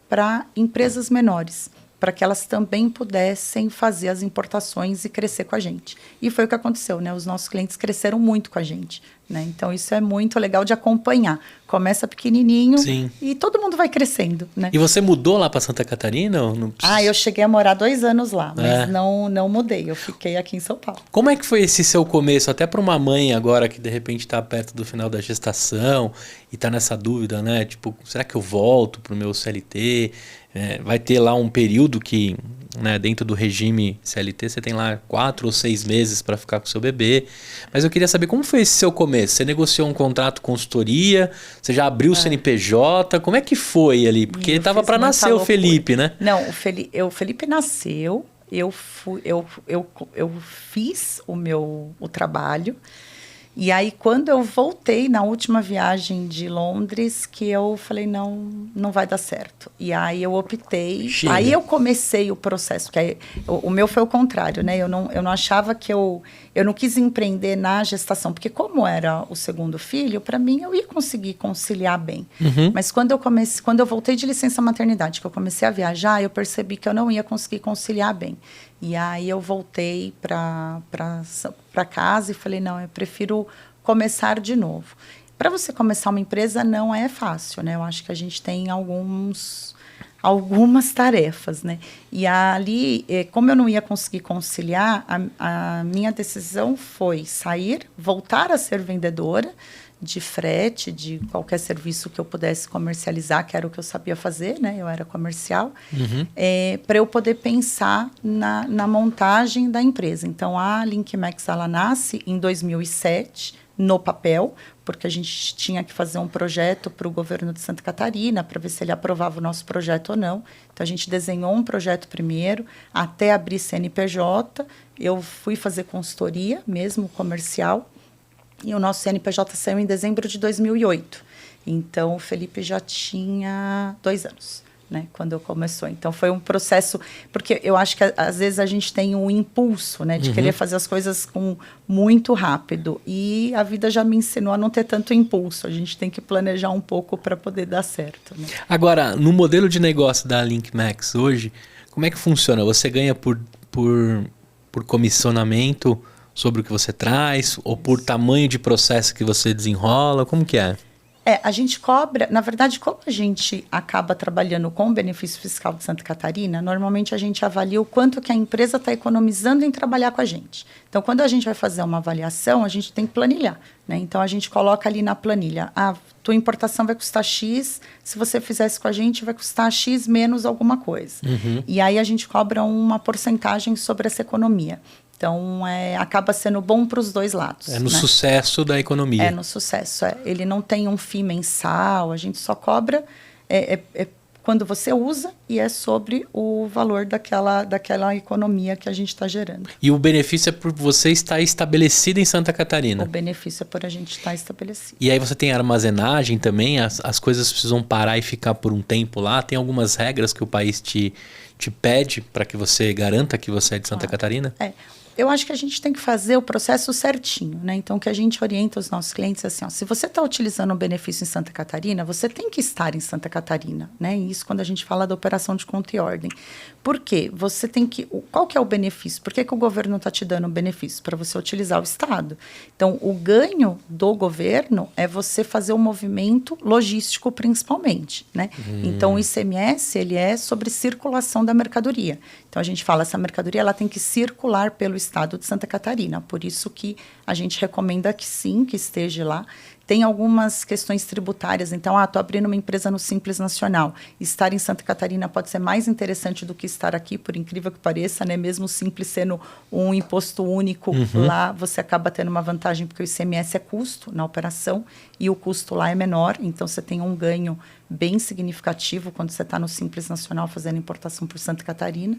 A: para empresas menores, para que elas também pudessem fazer as importações e crescer com a gente. E foi o que aconteceu, né? Os nossos clientes cresceram muito com a gente, né? Então, isso é muito legal de acompanhar. Começa pequenininho. Sim. E todo mundo vai crescendo, né?
B: E você mudou lá para Santa Catarina? Ou não...
A: eu cheguei a morar 2 anos lá, mas não mudei. Eu fiquei aqui em São Paulo.
B: Como é que foi esse seu começo? Até para uma mãe agora que, de repente, está perto do final da gestação e está nessa dúvida, né? Tipo, será que eu volto para o meu CLT? Vai ter lá um período que, né, dentro do regime CLT, você tem lá 4 ou 6 meses para ficar com o seu bebê. Mas eu queria saber como foi esse seu começo. Você negociou um contrato consultoria? Você já abriu o CNPJ? Como é que foi ali? Porque estava para nascer o Felipe, né?
A: Não, o Felipe nasceu. Eu fiz o trabalho. E aí, quando eu voltei na última viagem de Londres, que eu falei, não vai dar certo. E aí eu optei, aí eu comecei o processo, que o meu foi o contrário, né? Eu não achava que eu não quis empreender na gestação, porque como era o segundo filho, para mim eu ia conseguir conciliar bem. Mas quando eu voltei de licença maternidade, que eu comecei a viajar, eu percebi que eu não ia conseguir conciliar bem. E aí eu voltei para casa e falei, eu prefiro começar de novo. Para você começar uma empresa não é fácil, né? Eu acho que a gente tem algumas tarefas, né? E ali, como eu não ia conseguir conciliar, a minha decisão foi sair, voltar a ser vendedora de frete, de qualquer serviço que eu pudesse comercializar, que era o que eu sabia fazer, né? Eu era comercial, para eu poder pensar na montagem da empresa. Então, a LinkMax, ela nasce em 2007, no papel, porque a gente tinha que fazer um projeto para o governo de Santa Catarina, para ver se ele aprovava o nosso projeto ou não. Então, a gente desenhou um projeto primeiro, até abrir CNPJ. Eu fui fazer consultoria, mesmo comercial, e o nosso CNPJ saiu em dezembro de 2008. Então, o Felipe já tinha 2 anos, né, quando começou. Então, foi um processo... Porque eu acho que, às vezes, a gente tem um impulso, né, de querer fazer as coisas muito rápido. E a vida já me ensinou a não ter tanto impulso. A gente tem que planejar um pouco para poder dar certo, né?
B: Agora, no modelo de negócio da LinkMax hoje, como é que funciona? Você ganha por comissionamento sobre o que você traz, ou por tamanho de processo que você desenrola? Como que é?
A: A gente cobra, na verdade, como a gente acaba trabalhando com o benefício fiscal de Santa Catarina, normalmente a gente avalia o quanto que a empresa está economizando em trabalhar com a gente. Então, quando a gente vai fazer uma avaliação, a gente tem que planilhar, né? Então, a gente coloca ali na planilha, tua importação vai custar X, se você fizesse com a gente, vai custar X menos alguma coisa. E aí a gente cobra uma porcentagem sobre essa economia. Então, acaba sendo bom para os dois lados.
B: É no sucesso da economia.
A: No sucesso. Ele não tem um FII mensal, a gente só cobra quando você usa e é sobre o valor daquela economia que a gente está gerando.
B: E o benefício é por você estar estabelecido em Santa Catarina?
A: O benefício é por a gente estar estabelecido.
B: E aí você tem armazenagem também? As coisas precisam parar e ficar por um tempo lá? Tem algumas regras que o país te pede para que você garanta que você é de Santa Catarina?
A: Eu acho que a gente tem que fazer o processo certinho, né? Então, o que a gente orienta os nossos clientes é assim, se você está utilizando um benefício em Santa Catarina, você tem que estar em Santa Catarina, né? Isso quando a gente fala da operação de conta e ordem. Por quê? Você tem que... Qual que é o benefício? Por que o governo está te dando o benefício? Para você utilizar o Estado. Então, o ganho do governo é você fazer o movimento logístico, principalmente, né? Então, o ICMS, ele é sobre circulação da mercadoria. Então, a gente fala, essa mercadoria ela tem que circular pelo Estado de Santa Catarina. Por isso que a gente recomenda que sim, que esteja lá. Tem algumas questões tributárias. Então, estou abrindo uma empresa no Simples Nacional. Estar em Santa Catarina pode ser mais interessante do que estar aqui, por incrível que pareça, né? Mesmo o Simples sendo um imposto único, lá você acaba tendo uma vantagem, porque o ICMS é custo na operação e o custo lá é menor. Então, você tem um ganho bem significativo quando você está no Simples Nacional fazendo importação por Santa Catarina.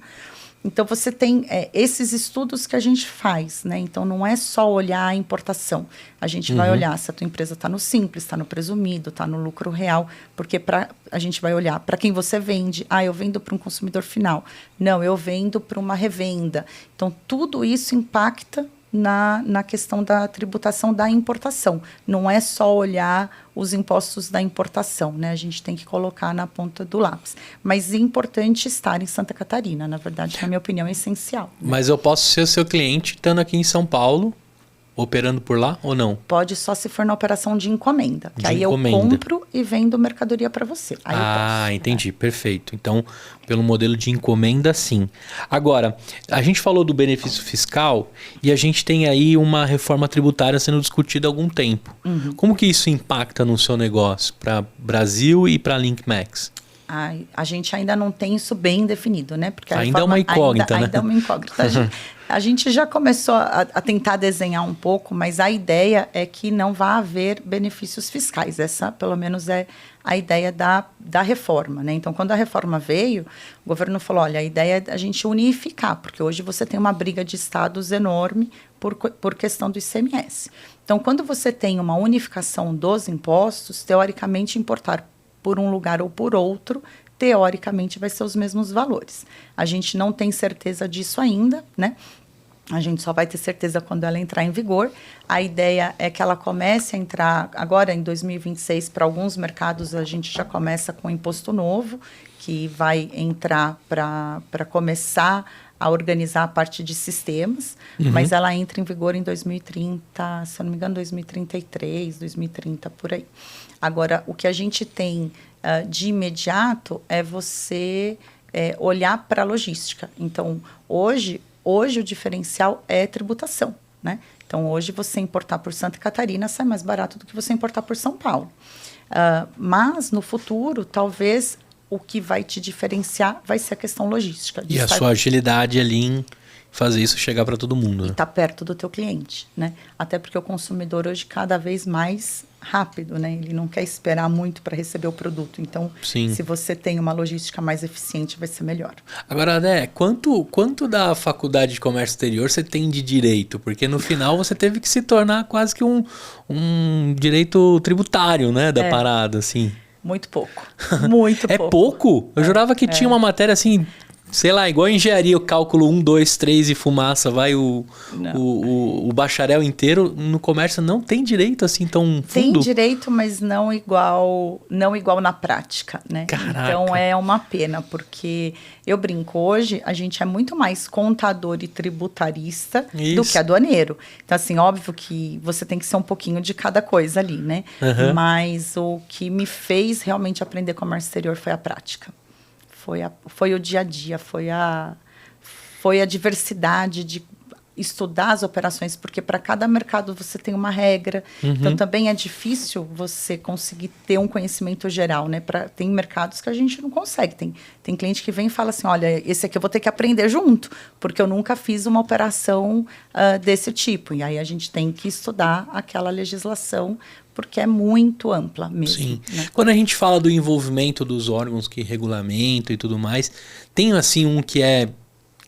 A: Então, você tem esses estudos que a gente faz, né? Então, não é só olhar a importação. A gente vai olhar se a tua empresa está no Simples, está no presumido, está no lucro real, porque a gente vai olhar para quem você vende. Eu vendo para um consumidor final. Não, eu vendo para uma revenda. Então, tudo isso impacta na questão da tributação da importação. Não é só olhar os impostos da importação, né? A gente tem que colocar na ponta do lápis. Mas é importante estar em Santa Catarina, na verdade, na minha opinião, é essencial. Né?
B: Mas eu posso ser o seu cliente estando aqui em São Paulo, operando por lá ou não?
A: Pode só se for na operação de encomenda. Que aí eu compro e vendo mercadoria para você. Aí eu posso,
B: entendi. Né? Perfeito. Então, pelo modelo de encomenda, sim. Agora, a gente falou do benefício fiscal e a gente tem aí uma reforma tributária sendo discutida há algum tempo. Como que isso impacta no seu negócio para Brasil e para LinkMax?
A: A gente ainda não tem isso bem definido, né? Porque
B: ainda é uma incógnita, né?
A: Ainda é uma incógnita. A gente já começou a tentar desenhar um pouco, mas a ideia é que não vai haver benefícios fiscais. Essa, pelo menos, é a ideia da reforma, né? Então, quando a reforma veio, o governo falou, olha, a ideia é a gente unificar, porque hoje você tem uma briga de estados enorme por questão do ICMS. Então, quando você tem uma unificação dos impostos, teoricamente, importar por um lugar ou por outro, teoricamente vai ser os mesmos valores. A gente não tem certeza disso ainda, né? A gente só vai ter certeza quando ela entrar em vigor. A ideia é que ela comece a entrar agora em 2026, para alguns mercados a gente já começa com imposto novo, que vai entrar para começar a organizar a parte de sistemas, mas ela entra em vigor em 2030, se eu não me engano, 2033, 2030, por aí. Agora, o que a gente tem de imediato é você olhar para a logística. Então, hoje o diferencial é tributação, né? Então, hoje você importar por Santa Catarina sai mais barato do que você importar por São Paulo. Mas, no futuro, talvez o que vai te diferenciar vai ser a questão logística.
B: E a sua agilidade ali em fazer isso chegar para todo mundo.
A: E tá perto do teu cliente, né? Até porque o consumidor hoje cada vez mais rápido, né? Ele não quer esperar muito para receber o produto. Então, se você tem uma logística mais eficiente, vai ser melhor.
B: Agora, né, quanto da faculdade de comércio exterior você tem de direito? Porque no final você teve que se tornar quase que um direito tributário, né, da parada, assim.
A: Muito pouco. Muito pouco.
B: É pouco? Eu jurava que tinha uma matéria assim sei lá, igual a engenharia, o cálculo 1, 2, 3 e fumaça, vai o bacharel inteiro, no comércio não tem direito assim tão fundo?
A: Tem direito, mas não igual na prática, né?
B: Caraca.
A: Então é uma pena, porque eu brinco, hoje a gente é muito mais contador e tributarista do que aduaneiro. Então assim, óbvio que você tem que ser um pouquinho de cada coisa ali, né?
B: Uhum.
A: Mas o que me fez realmente aprender comércio exterior foi a prática. Foi o dia a dia, foi a diversidade de estudar as operações, porque para cada mercado você tem uma regra.
B: Uhum.
A: Então também é difícil você conseguir ter um conhecimento geral, né? Tem mercados que a gente não consegue. Tem cliente que vem e fala assim, olha, esse aqui eu vou ter que aprender junto, porque eu nunca fiz uma operação desse tipo. E aí a gente tem que estudar aquela legislação, porque é muito ampla mesmo.
B: Sim.
A: Né?
B: Quando a gente fala do envolvimento dos órgãos que regulamentam e tudo mais, tem assim um que é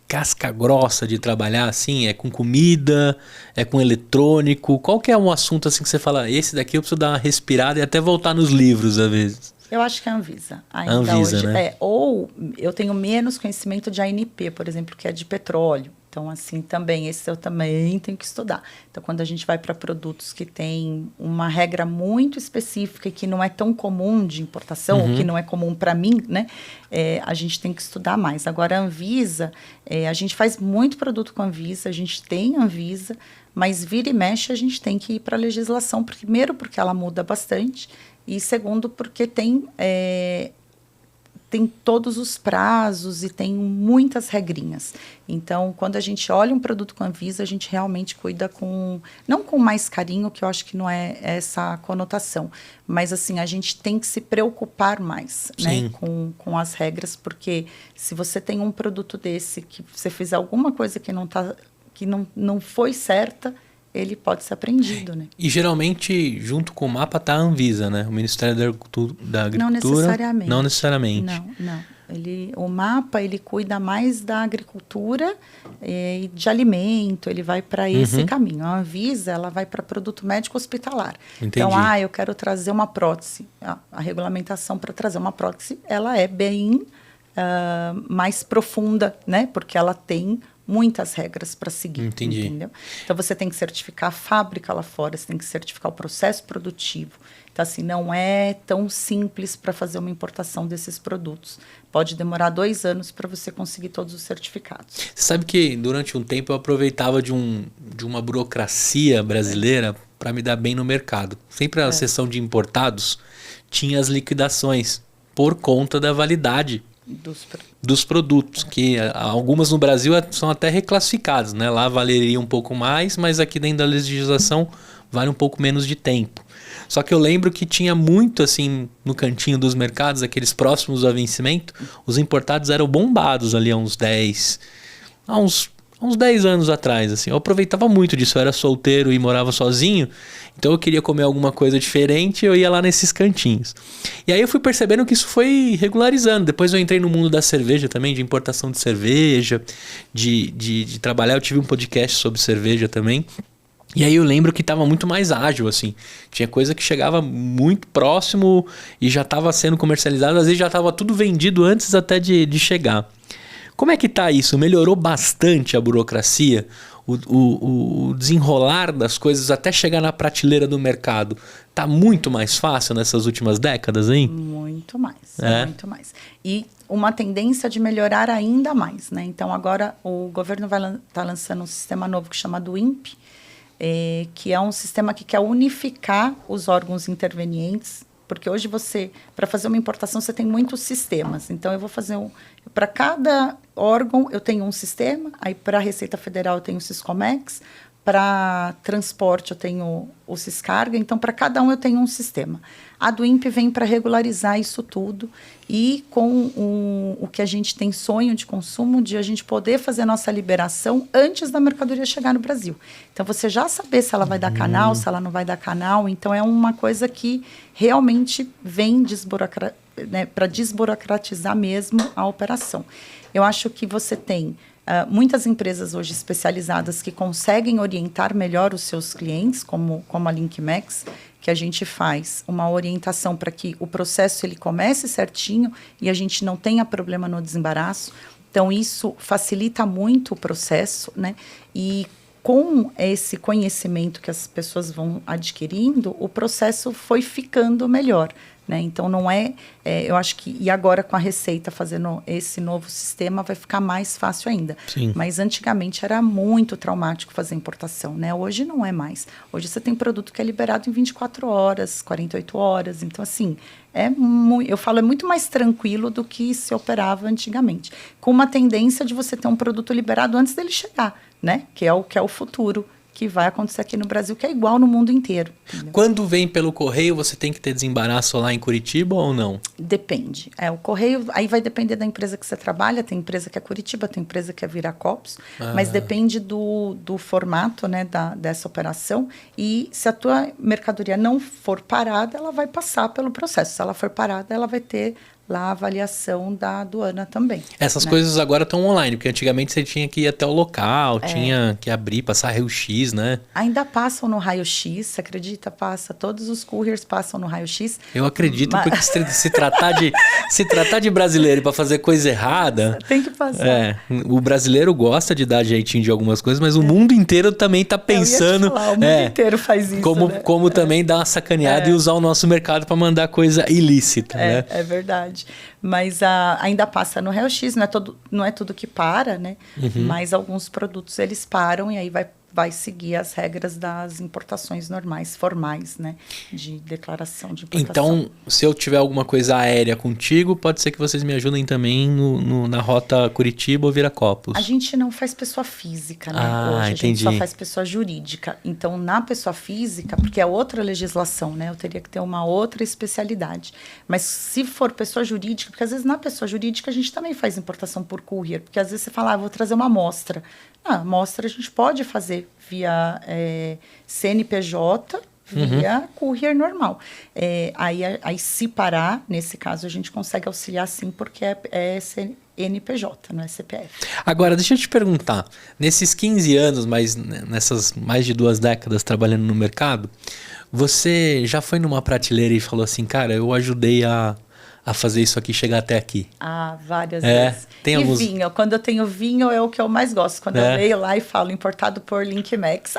B: casca grossa de trabalhar, assim, é com comida, é com eletrônico, qual que é um assunto assim que você fala, esse daqui eu preciso dar uma respirada e até voltar nos livros às vezes?
A: Eu acho que é a Anvisa.
B: Ainda a Anvisa, hoje, né?
A: Ou eu tenho menos conhecimento de ANP, por exemplo, que é de petróleo. Então, assim, também, esse eu também tenho que estudar. Então, quando a gente vai para produtos que tem uma regra muito específica e que não é tão comum de importação, ou que não é comum para mim, né? A gente tem que estudar mais. Agora, a Anvisa, a gente faz muito produto com a Anvisa, a gente tem a Anvisa, mas vira e mexe a gente tem que ir para a legislação, primeiro porque ela muda bastante, e segundo porque tem todos os prazos e tem muitas regrinhas. Então, quando a gente olha um produto com a Anvisa, a gente realmente cuida não com mais carinho, que eu acho que não é essa conotação, mas assim, a gente tem que se preocupar mais, né, com as regras, porque se você tem um produto desse, que você fez alguma coisa que não foi certa, ele pode ser apreendido, né?
B: E geralmente, junto com o mapa, está a Anvisa, né? O Ministério da Agricultura.
A: Não necessariamente.
B: Não necessariamente.
A: Não. O mapa, ele cuida mais da agricultura e de alimento, ele vai para esse caminho. A Anvisa, ela vai para produto médico hospitalar.
B: Entendi.
A: Então, eu quero trazer uma prótese. A regulamentação para trazer uma prótese, ela é bem mais profunda, né? Porque ela tem muitas regras para seguir.
B: Entendi.
A: Entendeu? Então, você tem que certificar a fábrica lá fora, você tem que certificar o processo produtivo. Então, assim, não é tão simples para fazer uma importação desses produtos. Pode demorar 2 anos para você conseguir todos os certificados.
B: Você sabe que, durante um tempo, eu aproveitava de uma burocracia brasileira para me dar bem no mercado. Sempre a seção de importados tinha as liquidações por conta da validade dos produtos, que algumas no Brasil são até reclassificadas, né? Lá valeria um pouco mais, mas aqui dentro da legislação vale um pouco menos de tempo. Só que eu lembro que tinha muito assim no cantinho dos mercados, aqueles próximos a vencimento, os importados eram bombados ali há uns 10 anos atrás, assim. Eu aproveitava muito disso, eu era solteiro e morava sozinho, então eu queria comer alguma coisa diferente, eu ia lá nesses cantinhos. E aí eu fui percebendo que isso foi regularizando. Depois eu entrei no mundo da cerveja também, de importação de cerveja, de trabalhar. Eu tive um podcast sobre cerveja também. E aí eu lembro que estava muito mais ágil, assim. Tinha coisa que chegava muito próximo e já estava sendo comercializado, às vezes já estava tudo vendido antes até de chegar. Como é que tá isso? Melhorou bastante a burocracia? O desenrolar das coisas até chegar na prateleira do mercado tá muito mais fácil nessas últimas décadas, hein?
A: Muito mais, muito mais. E uma tendência de melhorar ainda mais, né? Então agora o governo vai estar lançando um sistema novo que chama do INPE, que é um sistema que quer unificar os órgãos intervenientes, porque hoje para fazer uma importação, você tem muitos sistemas. Então, eu vou fazer para cada órgão, eu tenho um sistema. Aí, para a Receita Federal, eu tenho o Siscomex. Para transporte, eu tenho o Siscarga. Então, para cada um, eu tenho um sistema. A do INPE vem para regularizar isso tudo. E com o que a gente tem sonho de consumo, de a gente poder fazer a nossa liberação antes da mercadoria chegar no Brasil. Então, você já saber se ela vai dar canal, se ela não vai dar canal. Então, é uma coisa que realmente vem para desburocratizar mesmo a operação. Eu acho que você tem muitas empresas hoje especializadas que conseguem orientar melhor os seus clientes, como a LinkMax, que a gente faz uma orientação para que o processo ele comece certinho e a gente não tenha problema no desembaraço. Então, isso facilita muito o processo, né? E com esse conhecimento que as pessoas vão adquirindo, o processo foi ficando melhor, né? Então, não eu acho que, e agora com a Receita fazendo esse novo sistema, vai ficar mais fácil ainda.
B: Sim.
A: Mas antigamente era muito traumático fazer importação, né? Hoje não é mais. Hoje você tem produto que é liberado em 24 horas, 48 horas. Então, assim, eu falo, é muito mais tranquilo do que se operava antigamente. Com uma tendência de você ter um produto liberado antes dele chegar, né? Que é o futuro que vai acontecer aqui no Brasil, que é igual no mundo inteiro. Entendeu?
B: Quando vem pelo correio, você tem que ter desembaraço lá em Curitiba ou não?
A: Depende. O correio, aí vai depender da empresa que você trabalha. Tem empresa que é Curitiba, tem empresa que é Viracopos, mas depende do formato, né, dessa operação. E se a tua mercadoria não for parada, ela vai passar pelo processo. Se ela for parada, ela vai ter lá a avaliação da aduana também.
B: Essas coisas agora estão online, porque antigamente você tinha que ir até o local, tinha que abrir, passar raio-x, né?
A: Ainda passam no raio-x, você acredita? Passa. Todos os couriers passam no raio-x.
B: Eu acredito, porque se tratar de brasileiro para fazer coisa errada...
A: Tem que passar.
B: O brasileiro gosta de dar jeitinho de algumas coisas, mas o mundo inteiro também tá pensando...
A: o mundo inteiro faz isso,
B: como também dar uma sacaneada e usar o nosso mercado para mandar coisa ilícita, né?
A: É verdade. Mas ainda passa no raio-x, não é tudo que para, né? Mas alguns produtos eles param e aí vai seguir as regras das importações normais, formais, né? De declaração de importação.
B: Então, se eu tiver alguma coisa aérea contigo, pode ser que vocês me ajudem também na rota Curitiba ou Viracopos.
A: A gente não faz pessoa física, né?
B: entendi.
A: Hoje a gente só faz pessoa jurídica. Então, na pessoa física, porque é outra legislação, né? Eu teria que ter uma outra especialidade. Mas se for pessoa jurídica, porque às vezes na pessoa jurídica a gente também faz importação por courier, porque às vezes você fala, vou trazer uma amostra. A amostra a gente pode fazer via CNPJ, via courier normal. Aí se parar, nesse caso, a gente consegue auxiliar sim, porque é CNPJ, não é CPF.
B: Agora, deixa eu te perguntar, nesses 15 anos, mas nessas mais de 2 décadas trabalhando no mercado, você já foi numa prateleira e falou assim, cara, eu ajudei a fazer isso aqui chegar até aqui?
A: Várias vezes.
B: Tem alguns...
A: vinho. Quando eu tenho vinho, é o que eu mais gosto. Quando eu leio lá e falo, importado por Linkmax.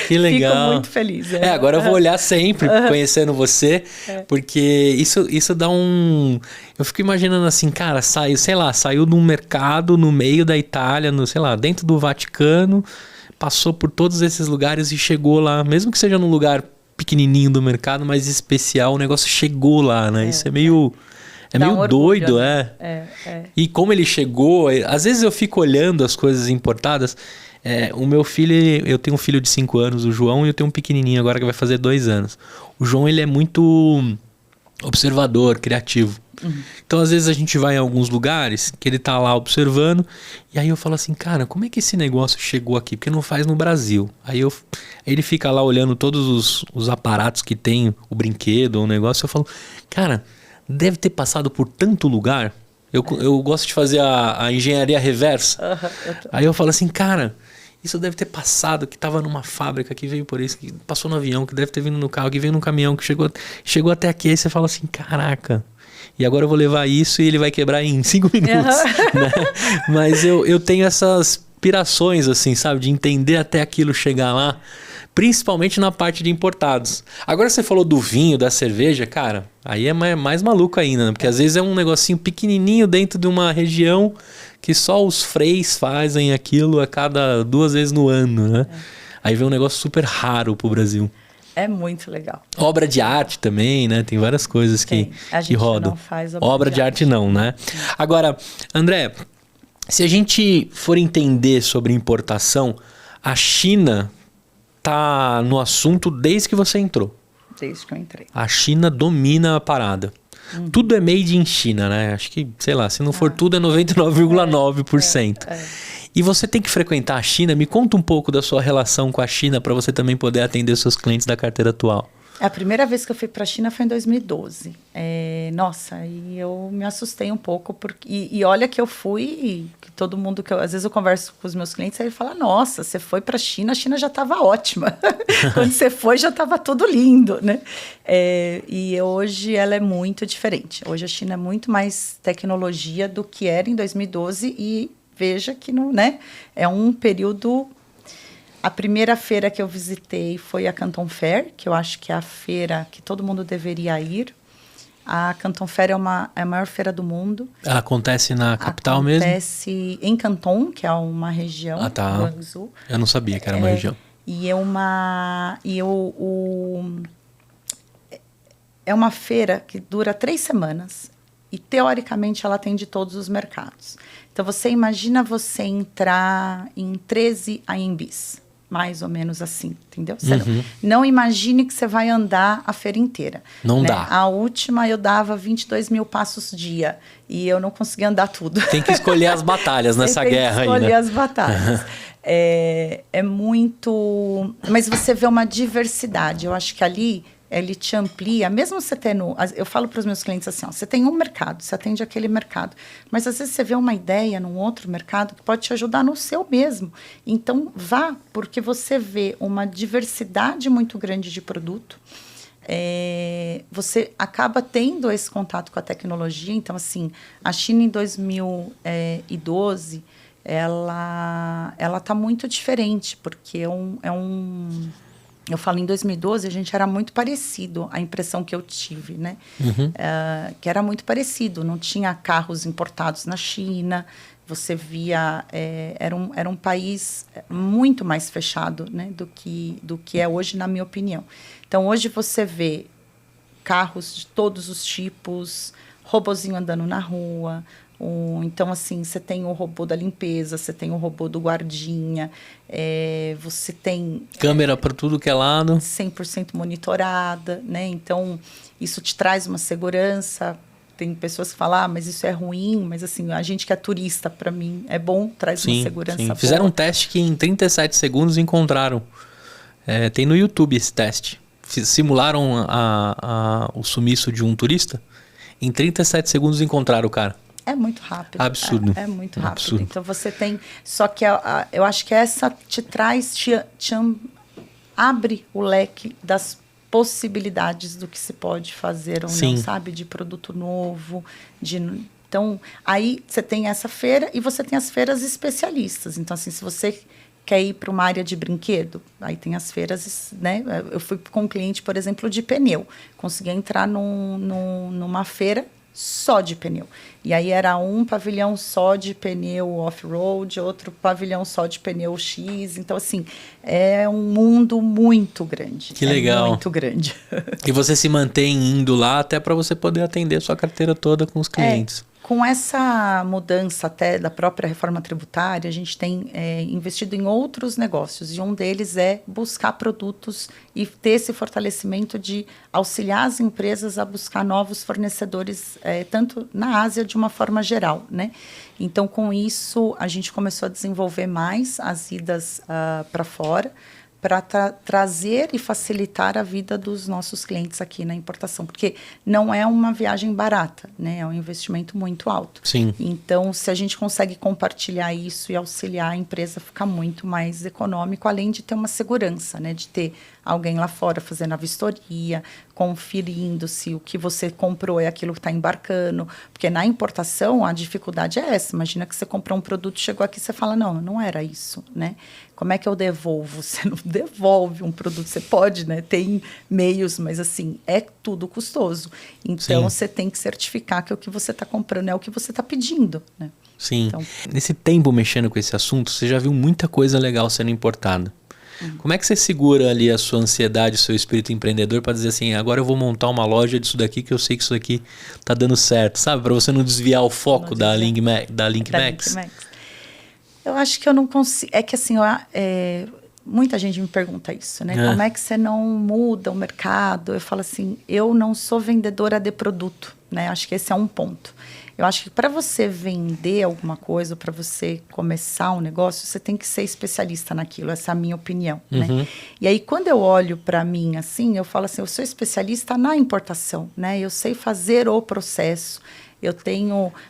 B: Que legal.
A: Fico muito feliz.
B: Agora eu vou olhar sempre, conhecendo você, porque isso dá um... Eu fico imaginando assim, cara, saiu de um mercado no meio da Itália, dentro do Vaticano, passou por todos esses lugares e chegou lá, mesmo que seja num lugar pequenininho do mercado, mas especial, o negócio chegou lá, né? Isso é meio
A: orgulho,
B: doido,
A: né?
B: E como ele chegou, às vezes eu fico olhando as coisas importadas. O meu filho, eu tenho um filho de 5 anos, o João, e eu tenho um pequenininho agora que vai fazer 2 anos. O João, ele é muito observador, criativo. Então, às vezes a gente vai em alguns lugares que ele tá lá observando, e aí eu falo assim, cara, como é que esse negócio chegou aqui? Porque não faz no Brasil. Aí ele fica lá olhando todos os aparatos que tem, o brinquedo, o negócio, eu falo, cara, deve ter passado por tanto lugar. Eu gosto de fazer a engenharia reversa. Aí eu falo assim, cara, isso deve ter passado, que estava numa fábrica, que veio por isso, que passou no avião, que deve ter vindo no carro, que veio no caminhão, que chegou até aqui. Aí você fala assim, caraca, e agora eu vou levar isso e ele vai quebrar em 5 minutos. Né? Mas eu tenho essas pirações, assim, sabe? De entender até aquilo chegar lá, principalmente na parte de importados. Agora você falou do vinho, da cerveja, cara, aí é mais maluco ainda, né? Porque às vezes é um negocinho pequenininho dentro de uma região que só os freis fazem aquilo a cada 2 vezes no ano, né? Aí vem um negócio super raro pro Brasil.
A: É muito legal.
B: Obra de arte também, né? Tem várias coisas que rodam.
A: Não faz
B: obra de arte não, né? Agora, André, se a gente for entender sobre importação, a China tá no assunto desde que você entrou.
A: Desde que eu entrei.
B: A China domina a parada. Tudo é made in China, né? Acho que, sei lá, se não for tudo é 99,9%. E você tem que frequentar a China. Me conta um pouco da sua relação com a China para você também poder atender seus clientes da carteira atual.
A: A primeira vez que eu fui para a China foi em 2012. Nossa, e eu me assustei um pouco. E olha que eu fui, e que todo mundo às vezes eu converso com os meus clientes, aí ele fala, nossa, você foi para a China já estava ótima. Quando você foi, já estava tudo lindo, né? E hoje ela é muito diferente. Hoje a China é muito mais tecnologia do que era em 2012 e veja que não, né? É um período... A primeira feira que eu visitei foi a Canton Fair, que eu acho que é a feira que todo mundo deveria ir. A Canton Fair é a maior feira do mundo.
B: Ela acontece na capital mesmo?
A: Acontece em Canton, que é uma região do Guangzhou.
B: Eu não sabia que era uma região.
A: É uma feira que dura 3 semanas e, teoricamente, ela atende todos os mercados. Então, você imagina você entrar em 13 AMBs. Mais ou menos assim, entendeu? Você não imagine que você vai andar a feira inteira.
B: Não dá.
A: A última eu dava 22 mil passos dia e eu não conseguia andar tudo.
B: Tem que escolher as batalhas nessa guerra aí, né? Tem que
A: escolher as batalhas. É muito... Mas você vê uma diversidade. Eu acho que ali... ele te amplia, mesmo você tendo... Eu falo para os meus clientes assim, ó, você tem um mercado, você atende aquele mercado, mas às vezes você vê uma ideia num outro mercado que pode te ajudar no seu mesmo. Então, vá, porque você vê uma diversidade muito grande de produto, você acaba tendo esse contato com a tecnologia. Então, assim, a China em 2012, ela está muito diferente, porque eu falo, em 2012, a gente era muito parecido, a impressão que eu tive, né? Que era muito parecido, não tinha carros importados na China, você via... era um país muito mais fechado, né, do que é hoje, na minha opinião. Então, hoje você vê carros de todos os tipos, robozinho andando na rua... Então, assim, você tem o robô da limpeza, você tem o robô do guardinha, você tem...
B: câmera para tudo que é lado.
A: 100% monitorada, né? Então, isso te traz uma segurança. Tem pessoas que falam, mas isso é ruim. Mas, assim, a gente que é turista, para mim, é bom, traz uma segurança boa.
B: Fizeram um teste que em 37 segundos encontraram. Tem no YouTube esse teste. Simularam o sumiço de um turista. Em 37 segundos encontraram o cara.
A: É muito rápido.
B: Absurdo.
A: É muito rápido.
B: Absurdo.
A: Então, você tem... Só que eu acho que essa te traz... abre o leque das possibilidades do que se pode fazer ou não, sabe? De produto novo. Então, aí você tem essa feira e você tem as feiras especialistas. Então, assim, se você quer ir para uma área de brinquedo, aí tem as feiras, né? Eu fui com um cliente, por exemplo, de pneu. Consegui entrar numa feira só de pneu. E aí era um pavilhão só de pneu off-road, outro pavilhão só de pneu X. Então, assim, é um mundo muito grande.
B: Que legal.
A: Muito grande.
B: E você se mantém indo lá até para você poder atender a sua carteira toda com os clientes.
A: Com essa mudança até da própria reforma tributária, a gente tem investido em outros negócios. E um deles é buscar produtos e ter esse fortalecimento de auxiliar as empresas a buscar novos fornecedores, tanto na Ásia de uma forma geral, né? Então, com isso, a gente começou a desenvolver mais as idas para fora, para trazer e facilitar a vida dos nossos clientes aqui na importação, porque não é uma viagem barata, né? É um investimento muito alto.
B: Sim.
A: Então, se a gente consegue compartilhar isso e auxiliar a empresa, fica muito mais econômico, além de ter uma segurança, né? De ter alguém lá fora fazendo a vistoria, conferindo se o que você comprou é aquilo que está embarcando, porque na importação a dificuldade é essa. Imagina que você comprou um produto, chegou aqui e você fala, não era isso, né? Como é que eu devolvo? Você não devolve um produto, você pode, né? Tem meios, mas assim, é tudo custoso. Então, você tem que certificar que o que você está comprando é o que você está pedindo, né?
B: Sim. Então, nesse tempo mexendo com esse assunto, você já viu muita coisa legal sendo importada. Como é que você segura ali a sua ansiedade, o seu espírito empreendedor para dizer assim, agora eu vou montar uma loja disso daqui que eu sei que isso aqui tá dando certo, sabe? Para você não desviar o foco da LinkMax.
A: Eu acho que eu não consigo... É que assim, muita gente me pergunta isso, né? Como é que você não muda o mercado? Eu falo assim, eu não sou vendedora de produto, né? Acho que esse é um ponto. Eu acho que para você vender alguma coisa, para você começar um negócio, você tem que ser especialista naquilo. Essa é a minha opinião, né? E aí, quando eu olho para mim assim, eu falo assim, eu sou especialista na importação, né? Eu sei fazer o processo.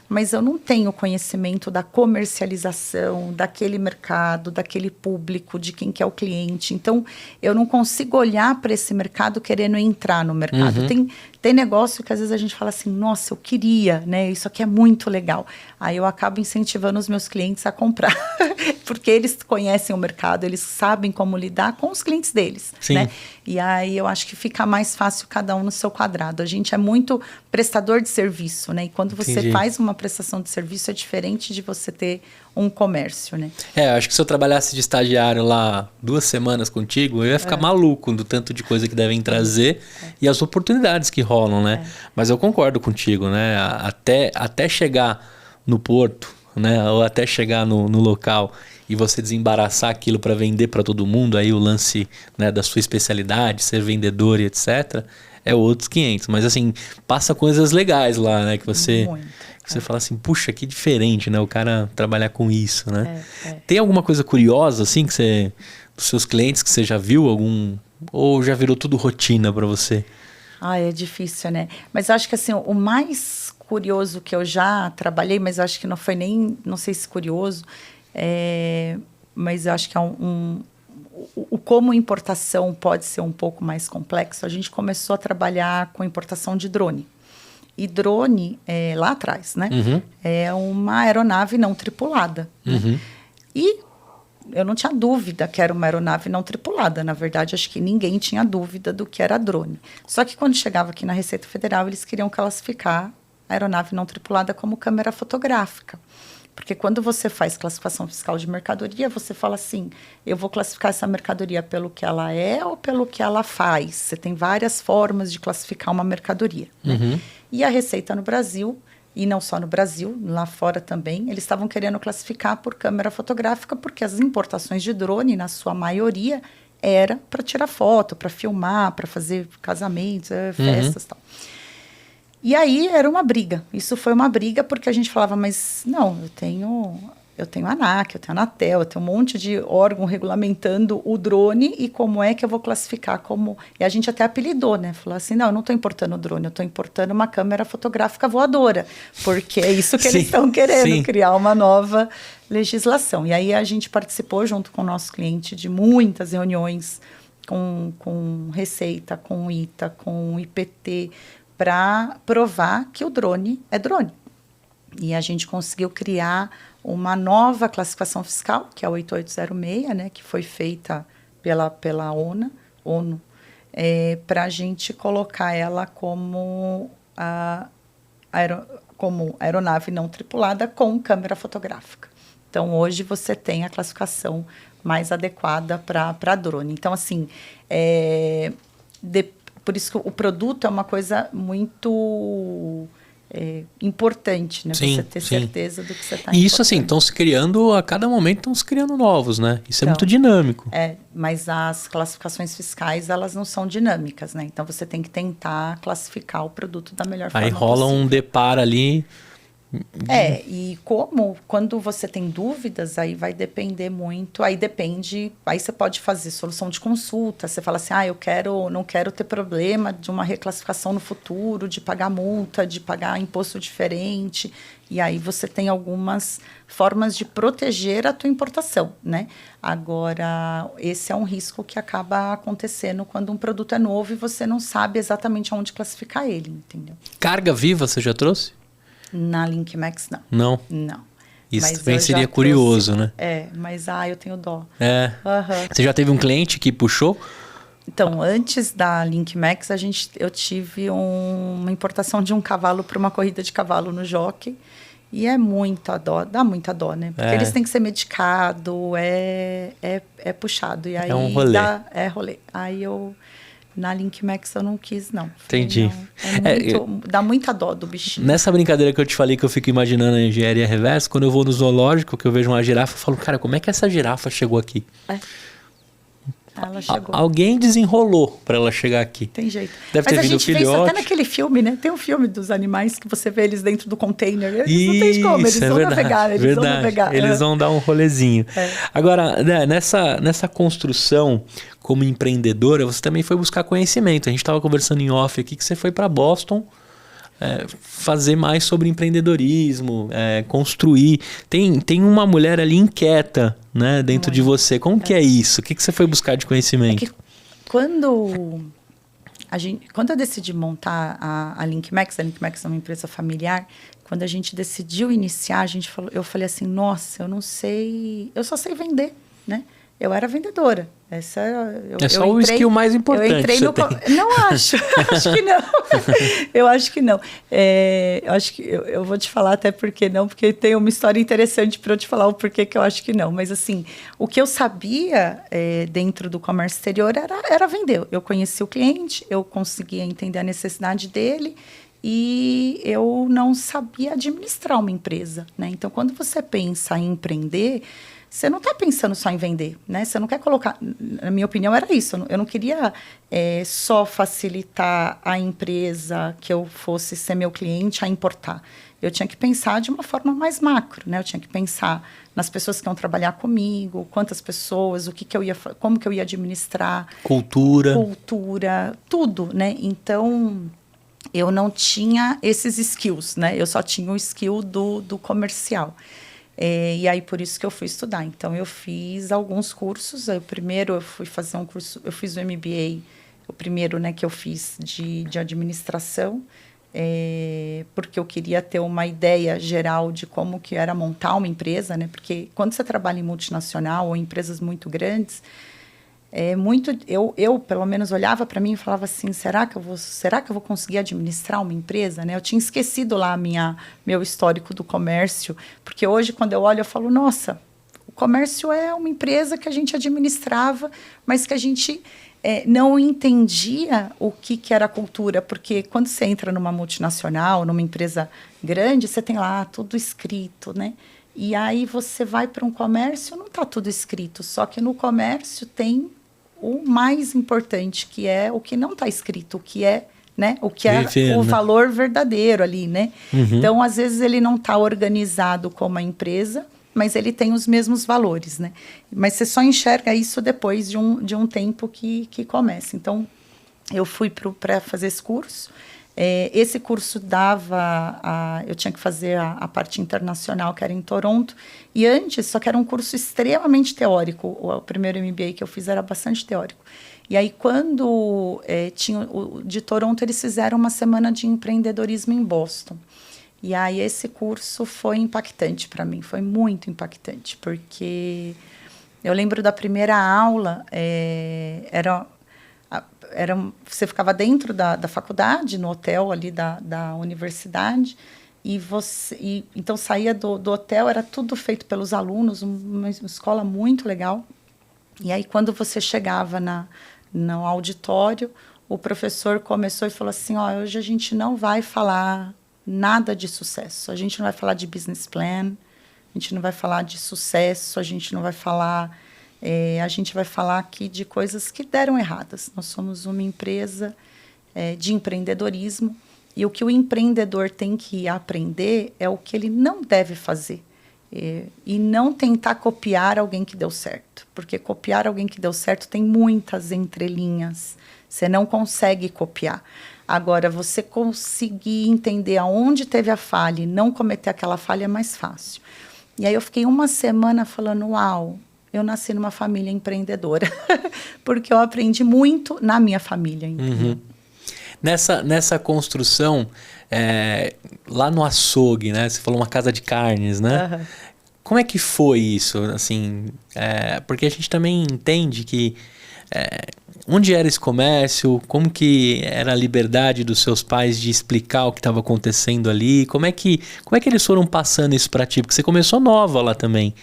A: Mas eu não tenho conhecimento da comercialização, daquele mercado, daquele público, de quem que é o cliente. Então, eu não consigo olhar para esse mercado querendo entrar no mercado. Tem negócio que às vezes a gente fala assim, nossa, eu queria, né? Isso aqui é muito legal. Aí eu acabo incentivando os meus clientes a comprar, porque eles conhecem o mercado, eles sabem como lidar com os clientes deles, né? E aí eu acho que fica mais fácil cada um no seu quadrado. A gente é muito prestador de serviço, né? E quando você faz uma prestação de serviço, é diferente de você ter um comércio, né?
B: Eu acho que se eu trabalhasse de estagiário lá 2 semanas contigo, eu ia ficar maluco do tanto de coisa que devem trazer e as oportunidades que rolam, né? Mas eu concordo contigo, né? Até chegar no porto, né? Ou até chegar no local e você desembaraçar aquilo para vender para todo mundo, aí o lance, né, da sua especialidade, ser vendedor e etc., é outros 500. Mas assim, passa coisas legais lá, né? Que você fala assim, puxa, que diferente, né? O cara trabalhar com isso, né? Tem alguma coisa curiosa, assim, que você, dos seus clientes, que você já viu algum... Ou já virou tudo rotina para você?
A: É difícil, né? Mas eu acho que assim, o mais curioso que eu já trabalhei, mas eu acho que não foi nem, não sei se curioso, mas eu acho que é como importação pode ser um pouco mais complexo. A gente começou a trabalhar com importação de drone. E drone, lá atrás, né? É uma aeronave não tripulada. Né? E eu não tinha dúvida que era uma aeronave não tripulada. Na verdade, acho que ninguém tinha dúvida do que era drone. Só que quando chegava aqui na Receita Federal, eles queriam classificar a aeronave não tripulada como câmera fotográfica. Porque quando você faz classificação fiscal de mercadoria, você fala assim, eu vou classificar essa mercadoria pelo que ela é ou pelo que ela faz. Você tem várias formas de classificar uma mercadoria. Né? E a Receita no Brasil, e não só no Brasil, lá fora também, eles estavam querendo classificar por câmera fotográfica, porque as importações de drone, na sua maioria, era para tirar foto, para filmar, para fazer casamentos, festas e tal. E aí era uma briga. Isso foi uma briga porque a gente falava, mas não, eu tenho a ANAC, eu tenho a Anatel, eu tenho um monte de órgão regulamentando o drone e como é que eu vou classificar como... E a gente até apelidou, né? Falou assim, não, eu não estou importando o drone, eu estou importando uma câmera fotográfica voadora, porque é isso que eles estão querendo, criar uma nova legislação. E aí a gente participou junto com o nosso cliente de muitas reuniões com Receita, com ITA, com IPT, para provar que o drone é drone. E a gente conseguiu criar uma nova classificação fiscal, que é a 8806, né, que foi feita pela ONU, para a gente colocar ela como aeronave não tripulada com câmera fotográfica. Então, hoje você tem a classificação mais adequada para drone. Então, assim, por isso que o produto é uma coisa muito importante, né? Você ter certeza do que você está importando.
B: E isso, assim, estão se criando, a cada momento estão se criando novos, né? Isso é muito dinâmico.
A: Mas as classificações fiscais, elas não são dinâmicas, né? Então, você tem que tentar classificar o produto da melhor forma possível. Aí rola
B: um deparo ali...
A: E quando você tem dúvidas, aí vai depender muito, aí você pode fazer solução de consulta, você fala assim, não quero ter problema de uma reclassificação no futuro, de pagar multa, de pagar imposto diferente, e aí você tem algumas formas de proteger a tua importação, né? Agora, esse é um risco que acaba acontecendo quando um produto é novo e você não sabe exatamente aonde classificar ele, entendeu?
B: Carga viva você já trouxe?
A: Na LinkMax, não.
B: Não? Isso mas também seria curioso, né?
A: Mas eu tenho dó.
B: Você já teve um cliente que puxou?
A: Então, antes da LinkMax, eu tive uma importação de um cavalo para uma corrida de cavalo no Jockey. E dá muita dó, né? Porque eles têm que ser medicados, é puxado. E aí
B: um rolê.
A: Rolê. Aí na LinkMax eu não quis, não.
B: Entendi.
A: Dá muita dó do bichinho.
B: Nessa brincadeira que eu te falei que eu fico imaginando a engenharia reversa, quando eu vou no zoológico, que eu vejo uma girafa, eu falo, cara, como é que essa girafa chegou aqui?
A: Ela chegou.
B: Alguém desenrolou para ela chegar aqui.
A: Tem jeito.
B: Deve ter
A: Mas a
B: vindo o
A: gente vê isso
B: filhote.
A: até naquele filme, né? Tem um filme dos animais que você vê eles dentro do container. Eles não tem como, eles vão navegar. Eles vão navegar.
B: Eles vão dar um rolezinho.
A: É.
B: Agora, né, nessa construção como empreendedora, você também foi buscar conhecimento. A gente estava conversando em off aqui que você foi para Boston fazer mais sobre empreendedorismo, construir. Tem uma mulher ali inquieta, né, dentro de você. Como que é isso? O que você foi buscar de conhecimento?
A: É que quando eu decidi montar a LinkMax é uma empresa familiar, quando a gente decidiu iniciar, eu falei assim, nossa, eu não sei, eu só sei vender, né? Eu era vendedora.
B: O skill mais importante.
A: Eu entrei no... Não acho. Acho que não. Eu acho que não. Eu acho que eu vou te falar até porque não, porque tem uma história interessante para eu te falar o porquê que eu acho que não. Mas assim, o que eu sabia dentro do comércio exterior era vender. Eu conhecia o cliente, eu conseguia entender a necessidade dele e eu não sabia administrar uma empresa, né? Então, quando você pensa em empreender, você não está pensando só em vender, né? Você não quer colocar... Na minha opinião, era isso. Eu não queria só facilitar a empresa que eu fosse ser meu cliente a importar. Eu tinha que pensar de uma forma mais macro, né? Eu tinha que pensar nas pessoas que iam trabalhar comigo, quantas pessoas, como que eu ia administrar. Cultura, tudo, né? Então, eu não tinha esses skills, né? Eu só tinha o skill do comercial. E aí, por isso que eu fui estudar. Então, eu fiz alguns cursos. Primeiro, eu fui fazer um curso... Eu fiz o MBA, o primeiro, né, que eu fiz de administração, porque eu queria ter uma ideia geral de como que era montar uma empresa, né? Porque quando você trabalha em multinacional ou em empresas muito grandes, eu pelo menos olhava para mim e falava assim, será que eu vou conseguir administrar uma empresa, né? Eu tinha esquecido lá meu histórico do comércio, porque hoje quando eu olho eu falo, nossa, o comércio é uma empresa que a gente administrava, mas que a gente não entendia o que era cultura, porque quando você entra numa multinacional, numa empresa grande, você tem lá tudo escrito, né? E aí você vai para um comércio, não está tudo escrito, só que no comércio tem o mais importante, que é o que não está escrito, o que é, né? O que é o valor verdadeiro ali, né? Uhum. Então, às vezes, ele não está organizado como a empresa, mas ele tem os mesmos valores, né? Mas você só enxerga isso depois de um tempo que começa. Então, eu fui para fazer esse curso. Esse curso eu tinha que fazer a parte internacional, que era em Toronto, e antes, só que era um curso extremamente teórico. O primeiro MBA que eu fiz era bastante teórico. E aí, quando tinha de Toronto, eles fizeram uma semana de empreendedorismo em Boston. E aí, esse curso foi impactante para mim, foi muito impactante, porque eu lembro da primeira aula, você ficava dentro da faculdade, no hotel ali da universidade, então saía do hotel, era tudo feito pelos alunos, uma escola muito legal. E aí, quando você chegava no auditório, o professor começou e falou assim, hoje a gente não vai falar nada de sucesso, a gente não vai falar de business plan, a gente não vai falar de sucesso, a gente não vai falar... a gente vai falar aqui de coisas que deram erradas. Nós somos uma empresa de empreendedorismo e o que o empreendedor tem que aprender é o que ele não deve fazer e não tentar copiar alguém que deu certo, porque copiar alguém que deu certo tem muitas entrelinhas, você não consegue copiar. Agora, você conseguir entender aonde teve a falha e não cometer aquela falha é mais fácil. E aí eu fiquei uma semana falando, uau, eu nasci numa família empreendedora, porque eu aprendi muito na minha família.
B: Uhum. Nessa construção, lá no açougue, né? Você falou uma casa de carnes, né? Uhum. Como é que foi isso? Assim, porque a gente também entende que onde era esse comércio, como que era a liberdade dos seus pais de explicar o que estava acontecendo ali, como é que eles foram passando isso para ti? Porque você começou nova lá também.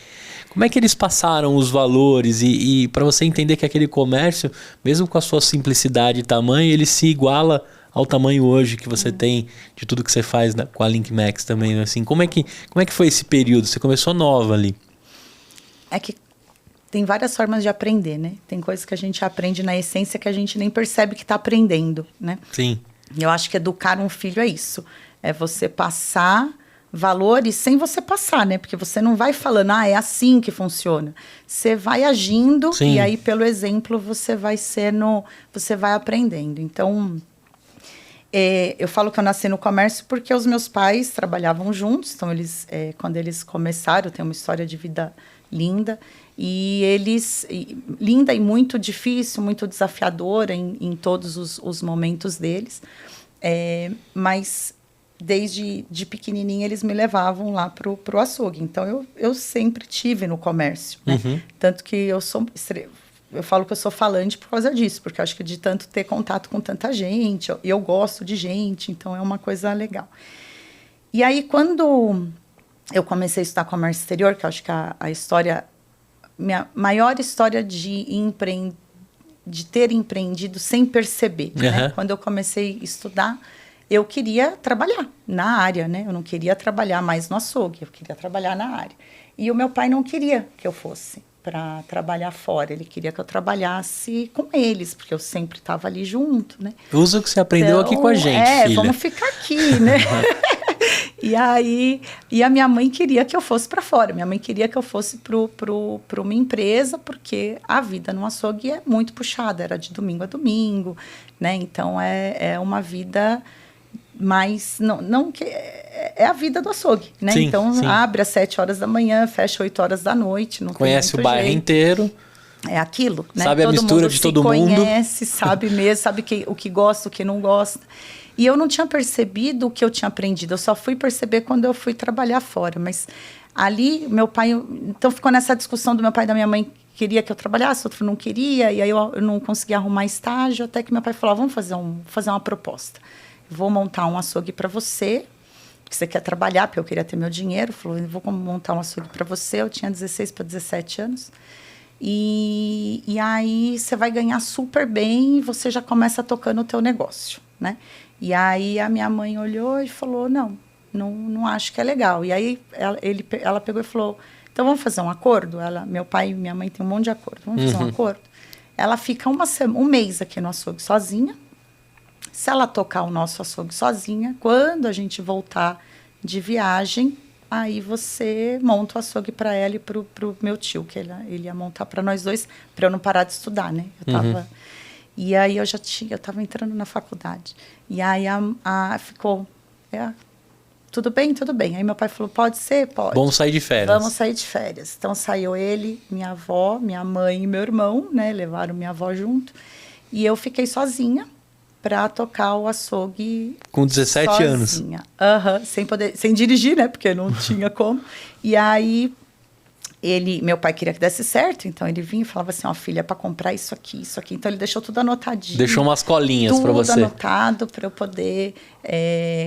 B: Como é que eles passaram os valores e para você entender que aquele comércio, mesmo com a sua simplicidade e tamanho, ele se iguala ao tamanho hoje que você tem de tudo que você faz com a LinkMax também, assim, como é que foi esse período? Você começou nova ali.
A: É que tem várias formas de aprender, né? Tem coisas que a gente aprende na essência que a gente nem percebe que está aprendendo, né?
B: Sim.
A: E eu acho que educar um filho é isso. É você passar valores sem você passar, né? Porque você não vai falando, é assim que funciona. Você vai agindo
B: Sim.
A: e aí, pelo exemplo, você vai aprendendo. Então, eu falo que eu nasci no comércio porque os meus pais trabalhavam juntos. Então, quando eles começaram, tem uma história de vida linda. Linda e muito difícil, muito desafiadora em todos os momentos deles. Mas desde de pequenininha eles me levavam lá pro açougue. Então eu sempre tive no comércio, né? Tanto que eu falo que eu sou falante por causa disso, porque eu acho que de tanto ter contato com tanta gente, eu gosto de gente, então é uma coisa legal. E aí quando eu comecei a estudar comércio exterior, que eu acho que minha maior história de ter empreendido sem perceber, né? Quando eu comecei a estudar, eu queria trabalhar na área, né? Eu não queria trabalhar mais no açougue, eu queria trabalhar na área. E o meu pai não queria que eu fosse para trabalhar fora, ele queria que eu trabalhasse com eles, porque eu sempre estava ali junto, né?
B: Usa o que você aprendeu aqui com a gente, filha.
A: Vamos ficar aqui, né? E a minha mãe queria que eu fosse para fora. Minha mãe queria que eu fosse para uma empresa, porque a vida no açougue é muito puxada, era de domingo a domingo, né? Então é uma vida mais não que é a vida do açougue, né?
B: Sim,
A: então
B: sim.
A: Abre às 7 horas da manhã, fecha 8 horas da noite, não
B: conhece
A: tem
B: o bairro
A: jeito.
B: inteiro.
A: É aquilo, né?
B: Sabe a mistura de todo mundo.
A: Conhece, sabe mesmo, sabe o que gosta, o que não gosta. E eu não tinha percebido o que eu tinha aprendido. Eu só fui perceber quando eu fui trabalhar fora. Mas ali, meu pai... Então, ficou nessa discussão do meu pai e da minha mãe. Queria que eu trabalhasse, outro não queria. E aí, eu não conseguia arrumar estágio. Até que meu pai falou, vamos fazer uma proposta. Vou montar um açougue para você, que você quer trabalhar, porque eu queria ter meu dinheiro. Falou, vou montar um açougue para você. Eu tinha 16 para 17 anos. E aí, você vai ganhar super bem e você já começa tocando o teu negócio, né? E aí a minha mãe olhou e falou, não acho que é legal. E aí ela pegou e falou, então vamos fazer um acordo? Meu pai e minha mãe têm um monte de acordo. Vamos fazer um acordo? Ela fica um mês aqui no açougue sozinha. Se ela tocar o nosso açougue sozinha, quando a gente voltar de viagem, aí você monta o açougue para ela e pro meu tio, que ele ia montar para nós dois, para eu não parar de estudar, né? E aí eu estava entrando na faculdade. E aí ficou, tudo bem, tudo bem. Aí meu pai falou, pode ser? Pode.
B: Vamos sair de férias.
A: Vamos sair de férias. Então saiu ele, minha avó, minha mãe e meu irmão, né? Levaram minha avó junto. E eu fiquei sozinha para tocar o açougue.
B: Com 17
A: sozinha.
B: anos.
A: Sem dirigir, né? Porque não tinha como. E aí... meu pai queria que desse certo, então ele vinha e falava assim, filha, é para comprar isso aqui. Então ele deixou tudo anotadinho.
B: Deixou umas colinhas para você.
A: Tudo anotado para eu poder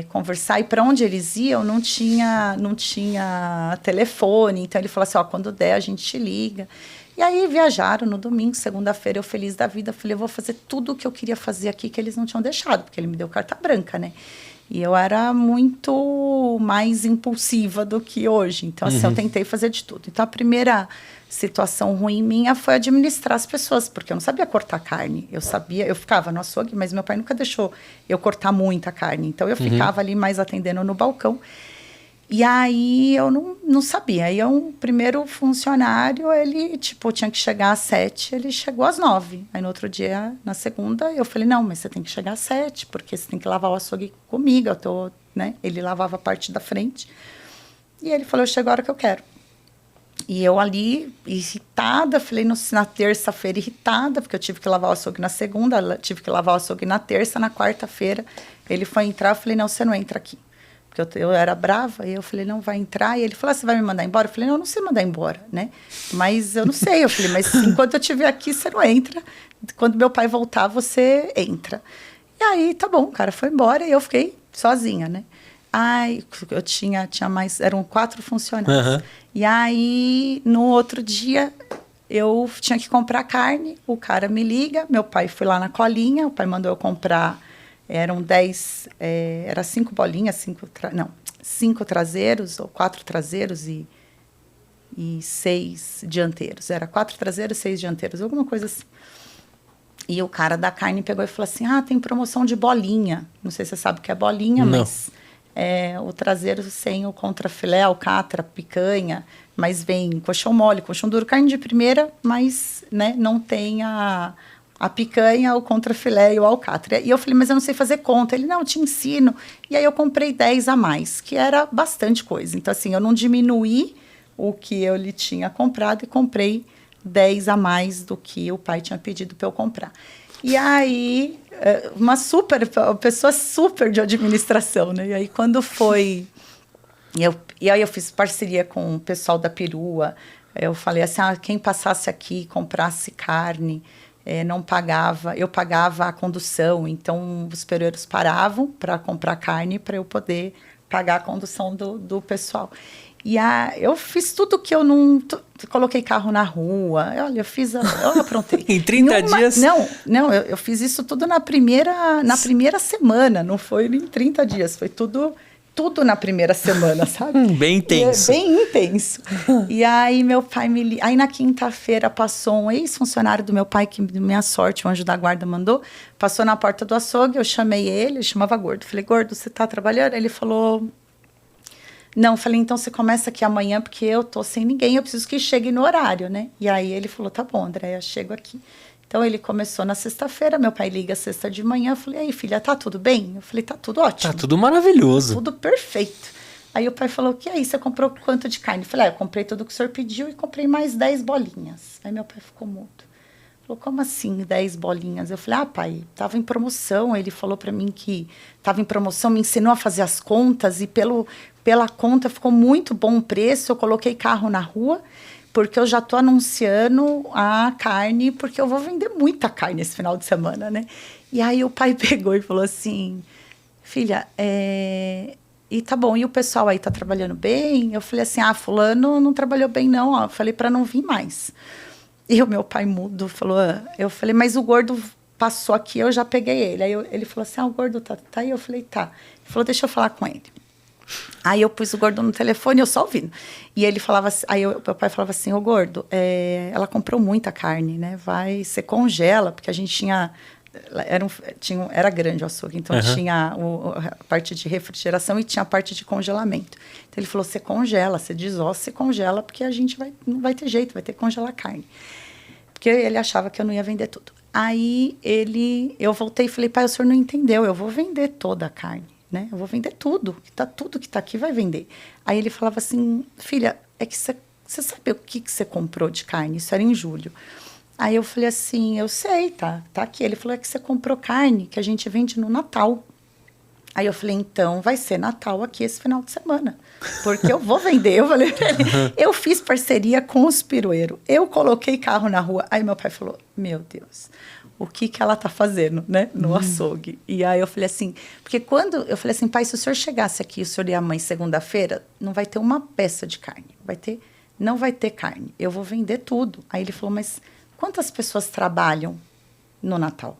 A: conversar. E para onde eles iam, não tinha telefone. Então ele falou assim, quando der a gente te liga. E aí viajaram no domingo, segunda-feira, eu feliz da vida. Falei, eu vou fazer tudo o que eu queria fazer aqui, que eles não tinham deixado, porque ele me deu carta branca, né? E eu era muito mais impulsiva do que hoje. Então, assim, eu tentei fazer de tudo. Então, a primeira situação ruim minha foi administrar as pessoas, porque eu não sabia cortar carne. Eu ficava no açougue, mas meu pai nunca deixou eu cortar muita carne. Então, eu ficava ali mais atendendo no balcão. E aí, eu não sabia. Aí, um primeiro funcionário, ele, tinha que chegar às 7, ele chegou às 9. Aí, no outro dia, na segunda, eu falei, não, mas você tem que chegar às 7, porque você tem que lavar o açougue comigo. Né? Ele lavava a parte da frente. E ele falou, eu chego a hora que eu quero. E eu ali, irritada, falei na terça-feira irritada, porque eu tive que lavar o açougue na segunda, tive que lavar o açougue na terça, na quarta-feira. Ele foi entrar, eu falei, não, você não entra aqui. Porque eu era brava, e eu falei, não vai entrar. E ele falou, você vai me mandar embora? Eu falei, não, eu não sei mandar embora, né? Mas eu não sei. Eu falei, mas enquanto eu estiver aqui, você não entra. Quando meu pai voltar, você entra. E aí, tá bom, o cara foi embora e eu fiquei sozinha, né? Aí, eu tinha mais, eram 4 funcionários. E aí, no outro dia, eu tinha que comprar carne, o cara me liga, meu pai foi lá na colinha, o pai mandou eu comprar... Eram 5 bolinhas, 5 traseiros, ou 4 traseiros e e 6 dianteiros. Era 4 traseiros, 6 dianteiros, alguma coisa assim. E o cara da carne pegou e falou assim, tem promoção de bolinha. Não sei se você sabe o que é bolinha,
B: Não.
A: mas o traseiro sem o contrafilé, alcatra, picanha, mas vem colchão mole, colchão duro, carne de primeira, mas né, não tem a picanha, o contrafilé e o alcatra. E eu falei, mas eu não sei fazer conta. Ele, não, eu te ensino. E aí eu comprei 10 a mais, que era bastante coisa. Então, assim, eu não diminuí o que eu lhe tinha comprado e comprei 10 a mais do que o pai tinha pedido para eu comprar. E aí, uma pessoa super de administração, né? E aí, quando foi... E aí eu fiz parceria com o pessoal da perua. Eu falei assim, quem passasse aqui, comprasse carne, não pagava, eu pagava a condução. Então, os perueiros paravam para comprar carne para eu poder pagar a condução do pessoal. E eu fiz tudo que eu não... Coloquei carro na rua. Olha, eu aprontei.
B: Em 30 dias?
A: Não, eu fiz isso tudo na primeira semana. Não foi em 30 dias. Foi tudo na primeira semana, sabe?
B: Bem intenso.
A: Bem intenso. E aí, meu pai Aí, na quinta-feira, passou um ex-funcionário do meu pai, que, minha sorte, o anjo da guarda mandou, passou na porta do açougue, eu chamei ele chamava Gordo. Falei, Gordo, você tá trabalhando? Ele falou... Não, falei, então você começa aqui amanhã, porque eu tô sem ninguém, eu preciso que chegue no horário, né? E aí ele falou, tá bom, Andréia, chego aqui. Então ele começou na sexta-feira, meu pai liga sexta de manhã, eu falei, aí filha, tá tudo bem? Eu falei, tá tudo ótimo.
B: Tá tudo maravilhoso.
A: Tudo perfeito. Aí o pai falou, que aí, você comprou quanto de carne? Eu falei, eu comprei tudo que o senhor pediu e comprei mais 10 bolinhas. Aí meu pai ficou mudo. Falou, como assim 10 bolinhas? Eu falei, pai, tava em promoção. Ele falou para mim que tava em promoção, me ensinou a fazer as contas e pela conta ficou muito bom o preço. Eu coloquei carro na rua, porque eu já tô anunciando a carne, porque eu vou vender muita carne esse final de semana, né? E aí o pai pegou e falou assim, filha, e tá bom, e o pessoal aí tá trabalhando bem? Eu falei assim, fulano não trabalhou bem não, ó. Eu falei para não vir mais. E o meu pai mudo falou, eu falei, mas o Gordo passou aqui, eu já peguei ele. Aí ele falou assim, o Gordo tá aí? Eu falei, tá. Ele falou, deixa eu falar com ele. Aí eu pus o Gordo no telefone, eu só ouvindo. E ele falava assim, meu pai falava assim, Gordo, ela comprou muita carne, né? Você congela, porque a gente tinha... Era grande o açougue, então tinha a parte de refrigeração e tinha a parte de congelamento. Então ele falou, você congela, você desossa, você congela, porque a gente não vai ter jeito, vai ter que congelar carne. Porque ele achava que eu não ia vender tudo. Aí eu voltei e falei, pai, o senhor não entendeu, eu vou vender toda a carne, né? Eu vou vender tudo que tá aqui vai vender. Aí ele falava assim, filha, é que você sabe o que você comprou de carne? Isso era em julho. Aí eu falei assim, eu sei, tá aqui. Ele falou, é que você comprou carne que a gente vende no Natal. Aí eu falei, então vai ser Natal aqui esse final de semana, porque eu vou vender. Eu falei pra ele, eu fiz parceria com os pirueiros, eu coloquei carro na rua. Aí meu pai falou, meu Deus, o que ela tá fazendo, né, no açougue? E aí eu falei assim, porque eu falei assim, pai, se o senhor chegasse aqui, o senhor e a mãe segunda-feira, não vai ter uma peça de carne, não vai ter carne, eu vou vender tudo. Aí ele falou, mas quantas pessoas trabalham no Natal?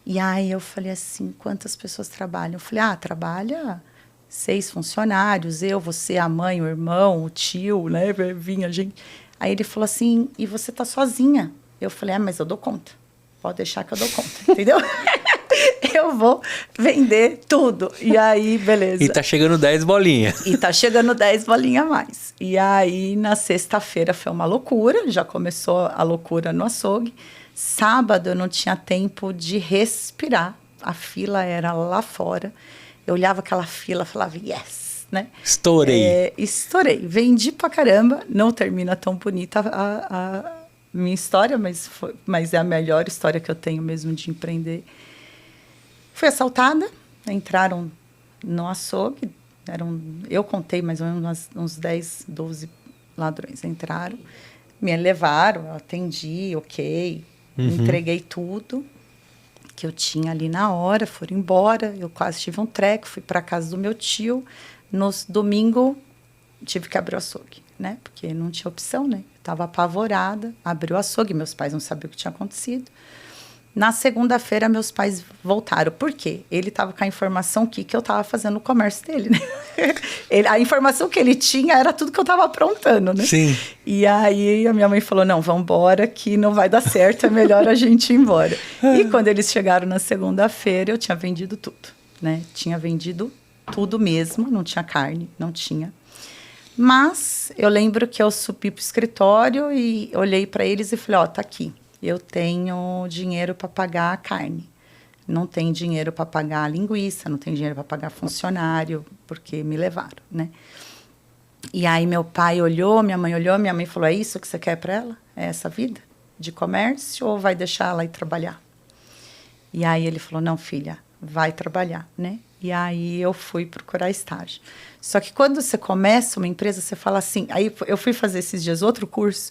A: E aí eu falei assim, quantas pessoas trabalham? Eu falei, trabalha 6 funcionários, eu, você, a mãe, o irmão, o tio, né? Vinha gente. Aí ele falou assim, e você tá sozinha? Eu falei, mas eu dou conta. Pode deixar que eu dou conta, entendeu? Eu vou vender tudo. E aí, beleza.
B: E tá chegando 10 bolinhas.
A: E tá chegando 10 bolinhas a mais. E aí, na sexta-feira foi uma loucura, já começou a loucura no açougue. Sábado eu não tinha tempo de respirar. A fila era lá fora. Eu olhava aquela fila e falava, yes, né?
B: Estourei.
A: Estourei. Vendi pra caramba. Não termina tão bonita a minha história, mas é a melhor história que eu tenho mesmo de empreender. Fui assaltada. Entraram no açougue. Eu contei mais ou menos uns 10, 12 ladrões. Entraram, me levaram, eu atendi, ok. Entreguei tudo que eu tinha ali na hora, foram embora. Eu quase tive um treco, fui para casa do meu tio. No domingo, tive que abrir o açougue, né? Porque não tinha opção, né? Eu estava apavorada, abri o açougue, meus pais não sabiam o que tinha acontecido. Na segunda-feira, meus pais voltaram. Por quê? Ele estava com a informação que eu estava fazendo no comércio dele, né? A informação que ele tinha era tudo que eu estava aprontando, né?
B: Sim.
A: E aí, a minha mãe falou, não, vamos embora, que não vai dar certo, é melhor a gente ir embora. E quando eles chegaram na segunda-feira, eu tinha vendido tudo, né? Tinha vendido tudo mesmo, não tinha carne, não tinha. Mas eu lembro que eu subi para o escritório e olhei para eles e falei, tá aqui. Eu tenho dinheiro para pagar a carne. Não tem dinheiro para pagar a linguiça, não tem dinheiro para pagar funcionário, porque me levaram, né? E aí meu pai olhou, minha mãe falou, é isso que você quer para ela? É essa vida de comércio ou vai deixar ela ir trabalhar? E aí ele falou, não, filha, vai trabalhar, né? E aí eu fui procurar estágio. Só que quando você começa uma empresa, você fala assim... Aí eu fui fazer esses dias outro curso.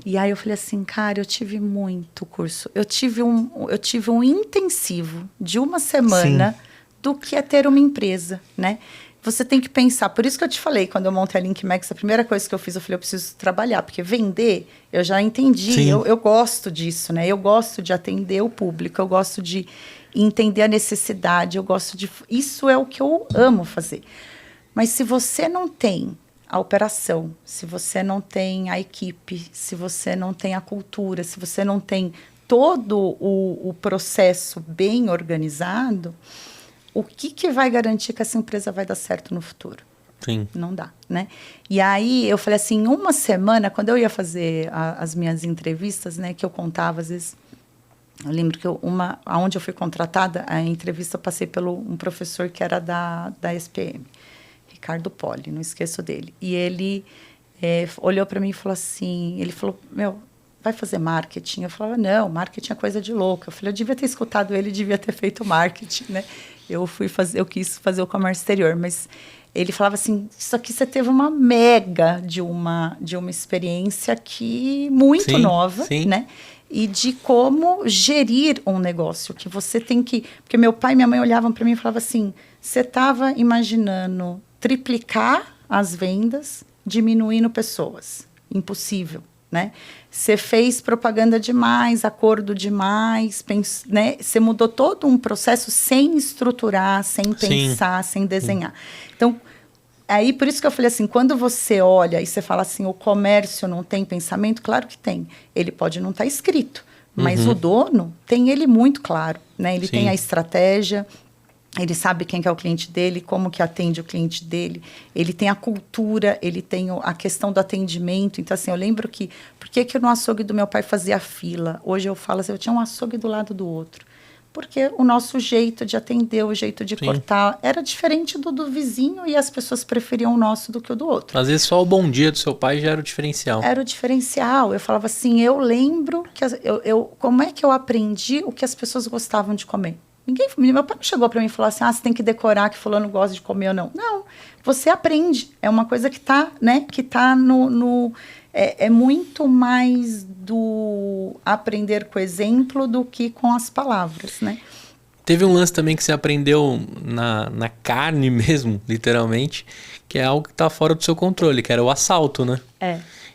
A: E aí eu falei assim, cara, eu tive muito curso. Eu tive um intensivo de uma semana do que é ter uma empresa, né? Você tem que pensar. Por isso que eu te falei, quando eu montei a LinkMax, a primeira coisa que eu fiz, eu falei, eu preciso trabalhar. Porque vender, eu já entendi. Eu gosto disso, né? Eu gosto de atender o público. Eu gosto de entender a necessidade. Eu gosto de... Isso é o que eu amo fazer. Mas se você não tem a operação, se você não tem a equipe, se você não tem a cultura, se você não tem todo o processo bem organizado, o que vai garantir que essa empresa vai dar certo no futuro?
B: Sim.
A: Não dá, né? E aí eu falei assim, em uma semana, quando eu ia fazer as minhas entrevistas, né, que eu contava às vezes... Eu lembro que onde eu fui contratada, a entrevista eu passei por um professor que era da SPM. Ricardo Poli, não esqueço dele. E ele olhou para mim e falou assim, ele falou, vai fazer marketing? Eu falava, não, marketing é coisa de louco. Eu falei, eu devia ter escutado ele, devia ter feito marketing, né? Eu quis fazer o comércio exterior, mas ele falava assim, isso aqui você teve uma mega de uma experiência aqui muito nova, né? E de como gerir um negócio, que você tem que... Porque meu pai e minha mãe olhavam para mim e falavam assim, você estava imaginando triplicar as vendas, diminuindo pessoas. Impossível, né? Você fez propaganda demais, acordo demais, né? Você mudou todo um processo sem estruturar, sem pensar, sem desenhar. Então, aí por isso que eu falei assim, quando você olha e você fala assim, o comércio não tem pensamento, claro que tem. Ele pode não estar escrito, mas o dono tem ele muito claro, né? Ele tem a estratégia, ele sabe quem que é o cliente dele, como que atende o cliente dele, ele tem a cultura, ele tem a questão do atendimento. Então, assim, eu lembro que... Por que no açougue do meu pai fazia fila? Hoje eu falo assim, eu tinha um açougue do lado do outro. Porque o nosso jeito de atender, o jeito de cortar, era diferente do vizinho e as pessoas preferiam o nosso do que o do outro.
B: Às vezes só o bom dia do seu pai já era o diferencial.
A: Era o diferencial. Eu falava assim, eu lembro que... como é que eu aprendi o que as pessoas gostavam de comer? Meu pai não chegou para mim e falou assim, você tem que decorar que fulano gosta de comer ou não. Não, você aprende. É uma coisa que está, né, que tá é muito mais do aprender com o exemplo do que com as palavras, né?
B: Teve um lance também que você aprendeu na carne mesmo, literalmente, que é algo que está fora do seu controle, que era o assalto, né?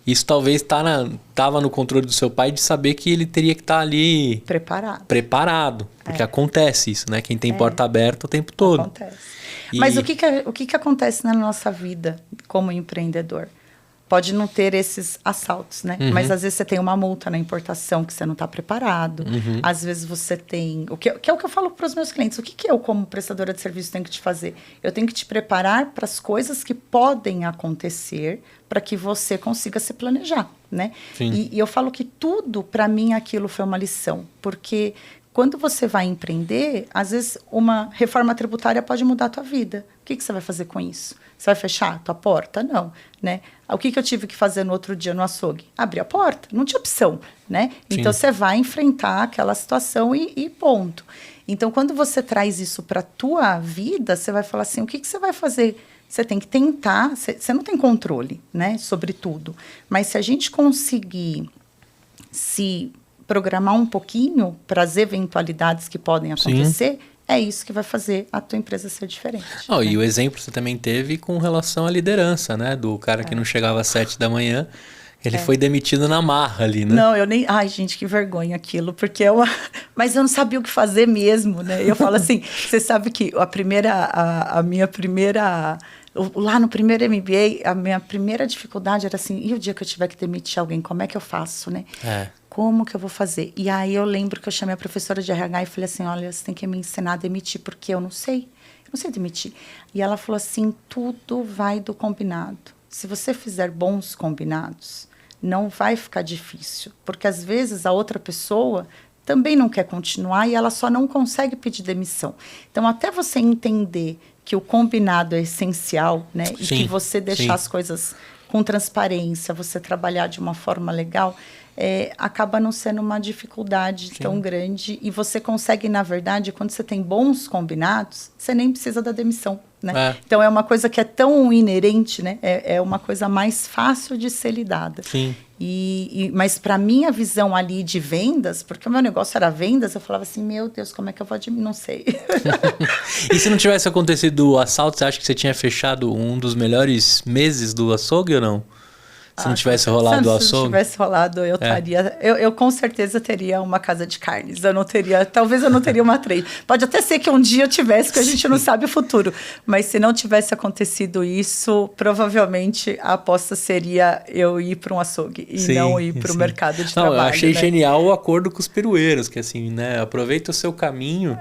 B: Isso talvez estava no controle do seu pai de saber que ele teria que estar ali... Preparado. Porque acontece isso, né? Quem tem porta aberta o tempo todo.
A: Acontece. Mas o que acontece na nossa vida como empreendedor? Pode não ter esses assaltos, né? Mas às vezes você tem uma multa na importação que você não está preparado. Às vezes você tem... que é o que eu falo para os meus clientes. O que eu, como prestadora de serviço, tenho que te fazer? Eu tenho que te preparar para as coisas que podem acontecer para que você consiga se planejar, né? E eu falo que tudo, para mim, aquilo foi uma lição. Porque... Quando você vai empreender, às vezes uma reforma tributária pode mudar a tua vida. O que você vai fazer com isso? Você vai fechar a tua porta? Não, né? O que eu tive que fazer no outro dia no açougue? Abrir a porta. Não tinha opção, né? Então, você vai enfrentar aquela situação e ponto. Então, quando você traz isso para a tua vida, você vai falar assim, o que você vai fazer? Você tem que tentar, você não tem controle, né, sobre tudo. Mas se a gente conseguir se... programar um pouquinho para as eventualidades que podem acontecer, é isso que vai fazer a tua empresa ser diferente.
B: Né? E o exemplo você também teve com relação à liderança, né? Do cara que não chegava às 7 da manhã, Ele foi demitido na marra ali, né?
A: Não, eu nem... Ai, gente, que vergonha aquilo, porque Mas eu não sabia o que fazer mesmo, né? Eu falo assim, você sabe que a minha primeira... Lá no primeiro MBA, a minha primeira dificuldade era assim, e o dia que eu tiver que demitir alguém, como é que eu faço, né? Como que eu vou fazer? E aí eu lembro que eu chamei a professora de RH e falei assim, olha, você tem que me ensinar a demitir, porque eu não sei demitir. E ela falou assim, tudo vai do combinado. Se você fizer bons combinados, não vai ficar difícil, porque às vezes a outra pessoa também não quer continuar e ela só não consegue pedir demissão. Então, até você entender que o combinado é essencial, né? E que você deixar as coisas com transparência, você trabalhar de uma forma legal, acaba não sendo uma dificuldade tão grande. E você consegue, na verdade, quando você tem bons combinados, você nem precisa da demissão, né? Então, é uma coisa que é tão inerente, né? É uma coisa mais fácil de ser lidada.
B: Sim.
A: Mas para minha visão ali de vendas, porque o meu negócio era vendas, eu falava assim, meu Deus, como é que eu vou admitir? Não sei.
B: E se não tivesse acontecido o assalto, você acha que você tinha fechado um dos melhores meses do açougue ou não? Se não tivesse rolado o açougue? Se não tivesse
A: rolado, eu estaria... Eu com certeza teria uma casa de carnes. Eu não teria... Talvez eu não teria uma trade. Pode até ser que um dia eu tivesse, porque a gente não sabe o futuro. Mas se não tivesse acontecido isso, provavelmente a aposta seria eu ir para um açougue e não ir para o mercado de trabalho.
B: Eu achei genial o acordo com os perueiros, que assim, né? Aproveita o seu caminho,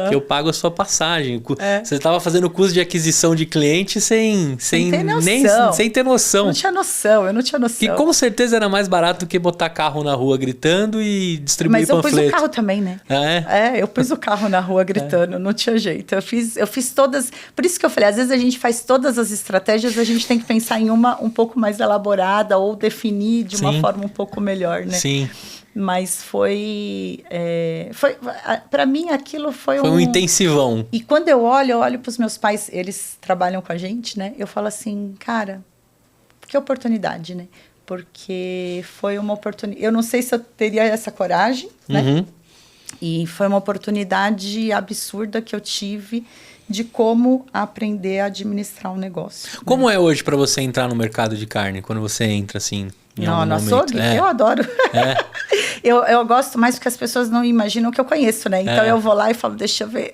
B: que eu pago a sua passagem. Você estava fazendo custo de aquisição de cliente sem ter noção.
A: Não tinha noção. Eu não tinha noção.
B: Que com certeza era mais barato do que botar carro na rua gritando e distribuir panfleto.
A: Mas eu pus o carro também, né? Eu pus o carro na rua gritando, não tinha jeito. Eu fiz todas... Por isso que eu falei, às vezes a gente faz todas as estratégias, a gente tem que pensar em uma um pouco mais elaborada ou definir de uma forma um pouco melhor, né?
B: Sim.
A: Mas foi para mim aquilo foi
B: um intensivão.
A: E quando eu olho para os meus pais, eles trabalham com a gente, né? Eu falo assim, cara... Que oportunidade, né? Porque foi uma oportunidade... Eu não sei se eu teria essa coragem, né? E foi uma oportunidade absurda que eu tive de como aprender a administrar um negócio.
B: Como é hoje para você entrar no mercado de carne? Quando você entra, assim, em algum momento?
A: Açougue? Eu adoro. Eu gosto mais porque as pessoas não imaginam o que eu conheço, né? Então eu vou lá e falo, deixa eu ver.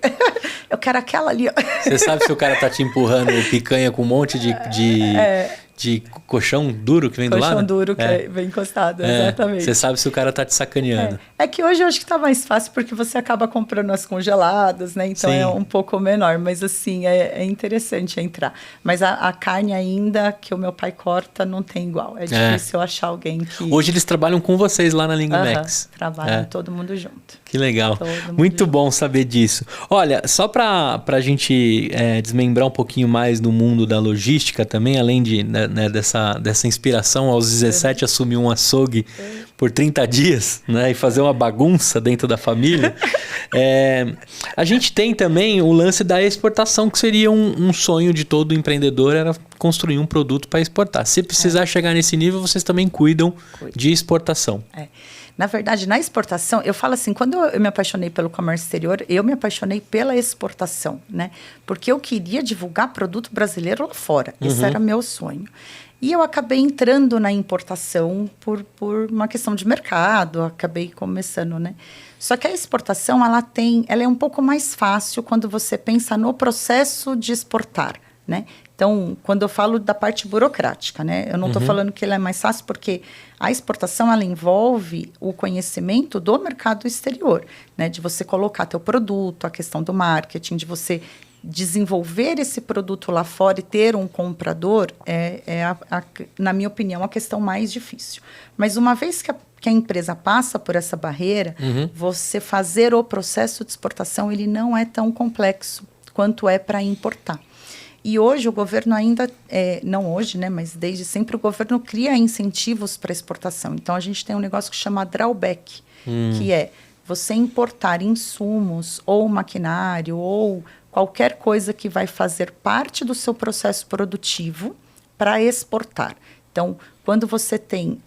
A: Eu quero aquela ali, ó.
B: Você sabe se o cara tá te empurrando picanha com um monte de colchão duro que vem do lado?
A: Colchão duro que vem encostado, exatamente.
B: Você sabe se o cara tá te sacaneando.
A: É que hoje eu acho que tá mais fácil porque você acaba comprando as congeladas, né? Então é um pouco menor, mas assim, é interessante entrar. Mas a carne ainda que o meu pai corta não tem igual. É difícil eu achar alguém que...
B: Hoje eles trabalham com vocês lá na Lingmax.
A: Trabalham todo mundo junto.
B: Que legal. Muito bom saber disso. Olha, só pra gente desmembrar um pouquinho mais do mundo da logística também, além dessa inspiração aos 17 assumir um açougue por 30 dias, né, e fazer uma bagunça dentro da família. A gente tem também o lance da exportação, que seria um sonho de todo empreendedor, era construir um produto para exportar. Se precisar chegar nesse nível, vocês também cuidam de exportação.
A: Na verdade, na exportação, eu falo assim, quando eu me apaixonei pelo comércio exterior, eu me apaixonei pela exportação, né? Porque eu queria divulgar produto brasileiro lá fora. Esse era meu sonho. E eu acabei entrando na importação por uma questão de mercado, acabei começando, né? Só que a exportação, ela é um pouco mais fácil quando você pensa no processo de exportar, né? Então, quando eu falo da parte burocrática, né? Eu não estou falando que ela é mais fácil, porque a exportação, ela envolve o conhecimento do mercado exterior, né? De você colocar teu produto, a questão do marketing, de você desenvolver esse produto lá fora e ter um comprador, na minha opinião, a questão mais difícil. Mas uma vez que a empresa passa por essa barreira, você fazer o processo de exportação, ele não é tão complexo quanto é para importar. E hoje o governo ainda, não hoje, né, mas desde sempre o governo cria incentivos para exportação. Então a gente tem um negócio que chama drawback, que é você importar insumos ou maquinário ou qualquer coisa que vai fazer parte do seu processo produtivo para exportar. Então, quando você tem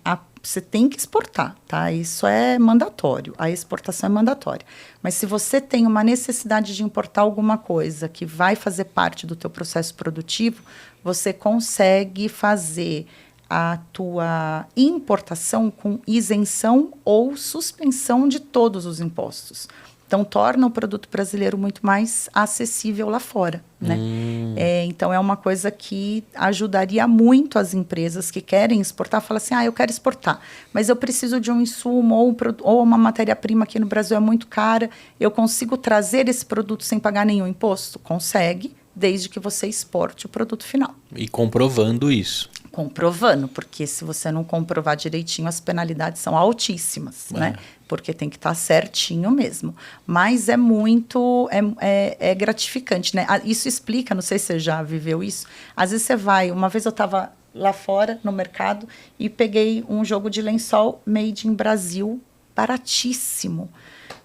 A: você tem que exportar, tá? Isso é mandatório, a exportação é mandatória. Mas se você tem uma necessidade de importar alguma coisa que vai fazer parte do teu processo produtivo, você consegue fazer a tua importação com isenção ou suspensão de todos os impostos. Então, torna o produto brasileiro muito mais acessível lá fora, né? Então, é uma coisa que ajudaria muito as empresas que querem exportar. Fala assim, eu quero exportar, mas eu preciso de um insumo ou uma matéria-prima aqui no Brasil é muito cara. Eu consigo trazer esse produto sem pagar nenhum imposto? Consegue, desde que você exporte o produto final.
B: E comprovando isso.
A: Comprovando, porque se você não comprovar direitinho, as penalidades são altíssimas, né? Porque tem que estar certinho mesmo. Mas é muito, é gratificante, né? Isso explica, não sei se você já viveu isso. Às vezes você vai, uma vez eu estava lá fora, no mercado, e peguei um jogo de lençol made in Brasil, baratíssimo.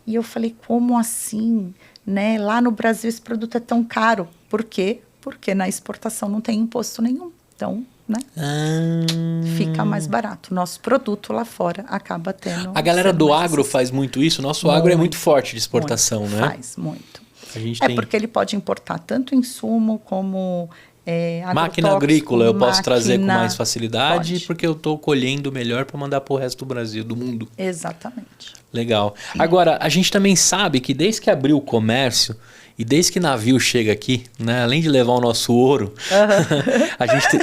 A: E eu falei, como assim? Né? Lá no Brasil esse produto é tão caro. Por quê? Porque na exportação não tem imposto nenhum. Então, né? Fica mais barato. Nosso produto lá fora acaba tendo...
B: A galera do agro faz muito isso? Nosso agro é muito forte de exportação,
A: muito,
B: né?
A: Faz, muito.
B: A gente tem...
A: porque ele pode importar tanto insumo como
B: máquina agrícola eu posso trazer com mais facilidade,
A: pode.
B: Porque eu estou colhendo melhor para mandar para o resto do Brasil, do mundo.
A: Exatamente.
B: Legal. Agora, a gente também sabe que desde que abriu o comércio... E desde que navio chega aqui, né, além de levar o nosso ouro,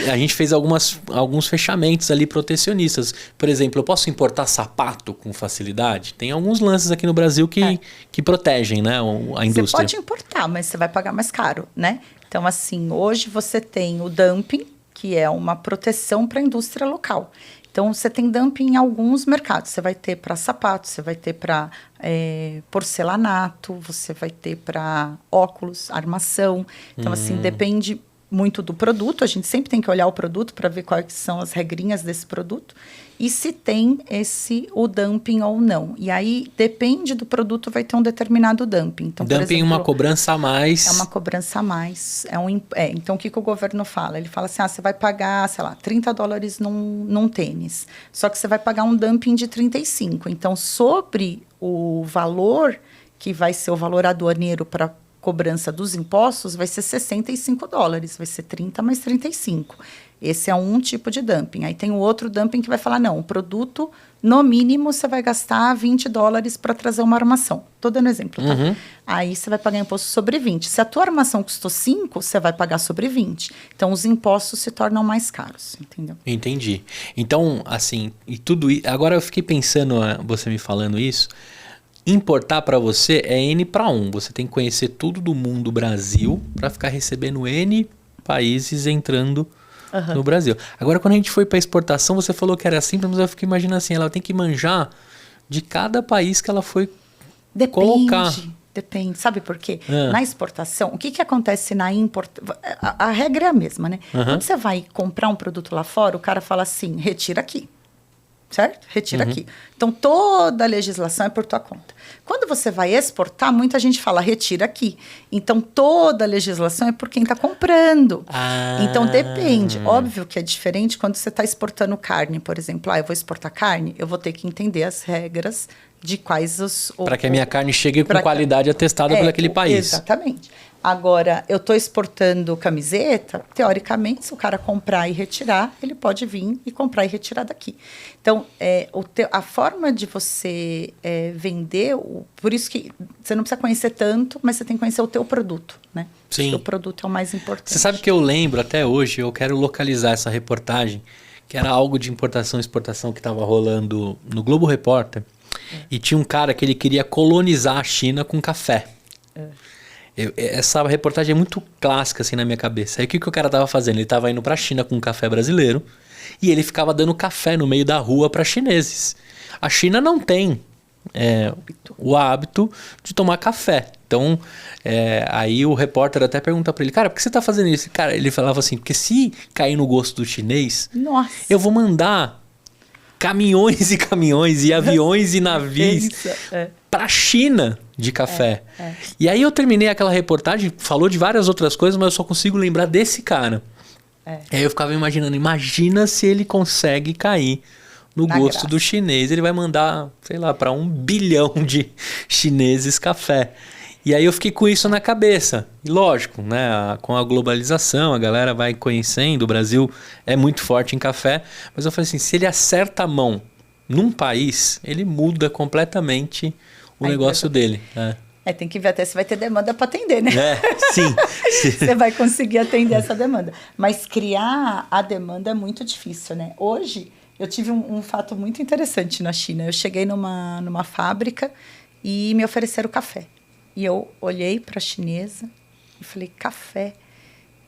B: a gente fez alguns fechamentos ali protecionistas. Por exemplo, eu posso importar sapato com facilidade? Tem alguns lances aqui no Brasil que protegem, né, a indústria.
A: Você pode importar, mas você vai pagar mais caro, né? Então, assim, hoje você tem o dumping, que é uma proteção para a indústria local. Então, você tem dumping em alguns mercados. Você vai ter para sapatos, você vai ter para porcelanato, você vai ter para óculos, armação. Então, assim, depende muito do produto. A gente sempre tem que olhar o produto para ver quais são as regrinhas desse produto. E se tem o dumping ou não. E aí, depende do produto, vai ter um determinado dumping. Então,
B: dumping, por exemplo, uma cobrança a mais.
A: É uma cobrança a mais. Então, o que o governo fala? Ele fala assim, você vai pagar, sei lá, $30 num tênis. Só que você vai pagar um dumping de 35. Então, sobre o valor, que vai ser o valor aduaneiro para cobrança dos impostos, vai ser $65. Vai ser 30 mais 35. Esse é um tipo de dumping. Aí tem o outro dumping que vai falar, não, o produto, no mínimo, você vai gastar $20 para trazer uma armação. Estou dando exemplo, tá? Aí você vai pagar imposto sobre 20. Se a tua armação custou 5, você vai pagar sobre 20. Então, os impostos se tornam mais caros, entendeu?
B: Entendi. Então, assim, e tudo isso... Agora eu fiquei pensando, você me falando isso, importar para você é N para 1. Você tem que conhecer tudo do mundo Brasil para ficar recebendo N países entrando... no Brasil. Agora, quando a gente foi para exportação, você falou que era simples, mas eu fico imaginando assim, ela tem que manjar de cada país que ela foi colocar.
A: Depende. Sabe por quê? Na exportação, o que acontece na importação? A regra é a mesma, né? Quando você vai comprar um produto lá fora, o cara fala assim, retira aqui. Certo? Retira aqui. Então, toda a legislação é por tua conta. Quando você vai exportar, muita gente fala, retira aqui. Então, toda a legislação é por quem está comprando. Então, depende. Óbvio que é diferente quando você está exportando carne, por exemplo. Eu vou exportar carne, eu vou ter que entender as regras de quais para
B: que a minha carne chegue com qualidade atestada por aquele país.
A: Exatamente. Agora, eu estou exportando camiseta, teoricamente, se o cara comprar e retirar, ele pode vir e comprar e retirar daqui. Então, a forma de você vender, por isso que você não precisa conhecer tanto, mas você tem que conhecer o teu produto, né?
B: Sim.
A: O teu produto é o mais importante.
B: Você sabe que eu lembro até hoje, eu quero localizar essa reportagem, que era algo de importação e exportação que estava rolando no Globo Repórter, e tinha um cara que ele queria colonizar a China com café. Essa reportagem é muito clássica assim na minha cabeça. Aí o que o cara tava fazendo? Ele tava indo pra China com um café brasileiro e ele ficava dando café no meio da rua para chineses. A China não tem o hábito de tomar café. Então, aí o repórter até pergunta para ele, cara, por que você tá fazendo isso? Cara, ele falava assim, porque se cair no gosto do chinês, eu vou mandar caminhões e caminhões e aviões e navios para a China de café. E aí eu terminei aquela reportagem, falou de várias outras coisas, mas eu só consigo lembrar desse cara. Aí eu ficava imaginando, imagina se ele consegue cair no gosto do chinês. Ele vai mandar, sei lá, para 1 bilhão de chineses café. E aí eu fiquei com isso na cabeça. E lógico, né? Com a globalização, a galera vai conhecendo, o Brasil é muito forte em café. Mas eu falei assim, se ele acerta a mão num país, ele muda completamente o negócio dele.
A: Tem que ver até se vai ter demanda para atender, né?
B: Sim.
A: Você vai conseguir atender essa demanda. Mas criar a demanda é muito difícil, né? Hoje, eu tive um fato muito interessante na China. Eu cheguei numa fábrica e me ofereceram café. E eu olhei para a chinesa e falei, café?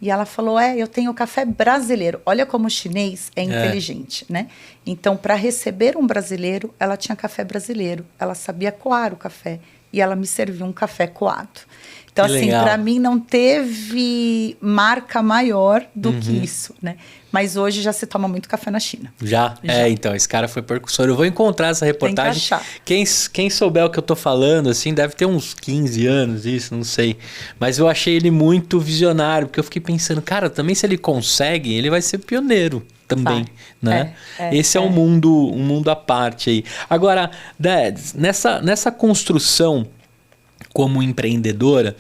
A: E ela falou, eu tenho café brasileiro. Olha como o chinês é inteligente, né? Então, para receber um brasileiro, ela tinha café brasileiro. Ela sabia coar o café. E ela me serviu um café coado. Então, assim, para mim não teve marca maior do que isso, né? Mas hoje já se toma muito café na China.
B: Já? Então, esse cara foi percussor. Eu vou encontrar essa reportagem.
A: Tem que
B: achar. Quem souber o que eu tô falando, assim, deve ter uns 15 anos, isso, não sei. Mas eu achei ele muito visionário, porque eu fiquei pensando, cara, também se ele consegue, ele vai ser pioneiro também, né? Esse é um mundo à parte aí. Agora, Deds, nessa construção como empreendedora,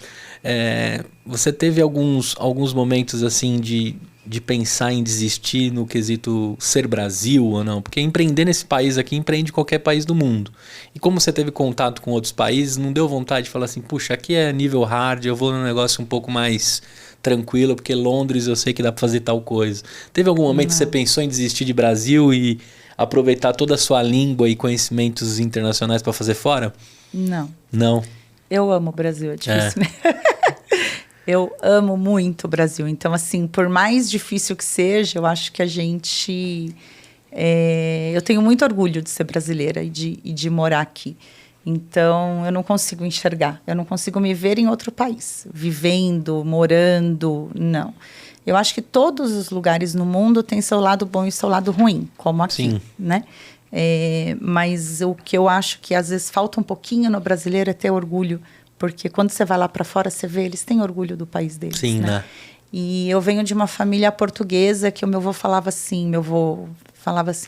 B: você teve alguns momentos assim de pensar em desistir no quesito ser Brasil ou não? Porque empreender nesse país aqui, empreende em qualquer país do mundo. E como você teve contato com outros países, não deu vontade de falar assim, puxa, aqui é nível hard, eu vou num negócio um pouco mais tranquilo, porque Londres eu sei que dá pra fazer tal coisa. Teve algum momento que você pensou em desistir de Brasil e aproveitar toda a sua língua e conhecimentos internacionais para fazer fora?
A: Não. Eu amo o Brasil, é difícil, né? Eu amo muito o Brasil. Então, assim, por mais difícil que seja, eu acho que a gente... eu tenho muito orgulho de ser brasileira e de morar aqui. Então, eu não consigo enxergar. Eu não consigo me ver em outro país. Vivendo, morando, não. Eu acho que todos os lugares no mundo têm seu lado bom e seu lado ruim, como aqui, né? Mas o que eu acho que às vezes falta um pouquinho no brasileiro é ter orgulho. Porque quando você vai lá para fora, você vê, eles têm orgulho do país deles, né? E eu venho de uma família portuguesa que o meu avô falava assim,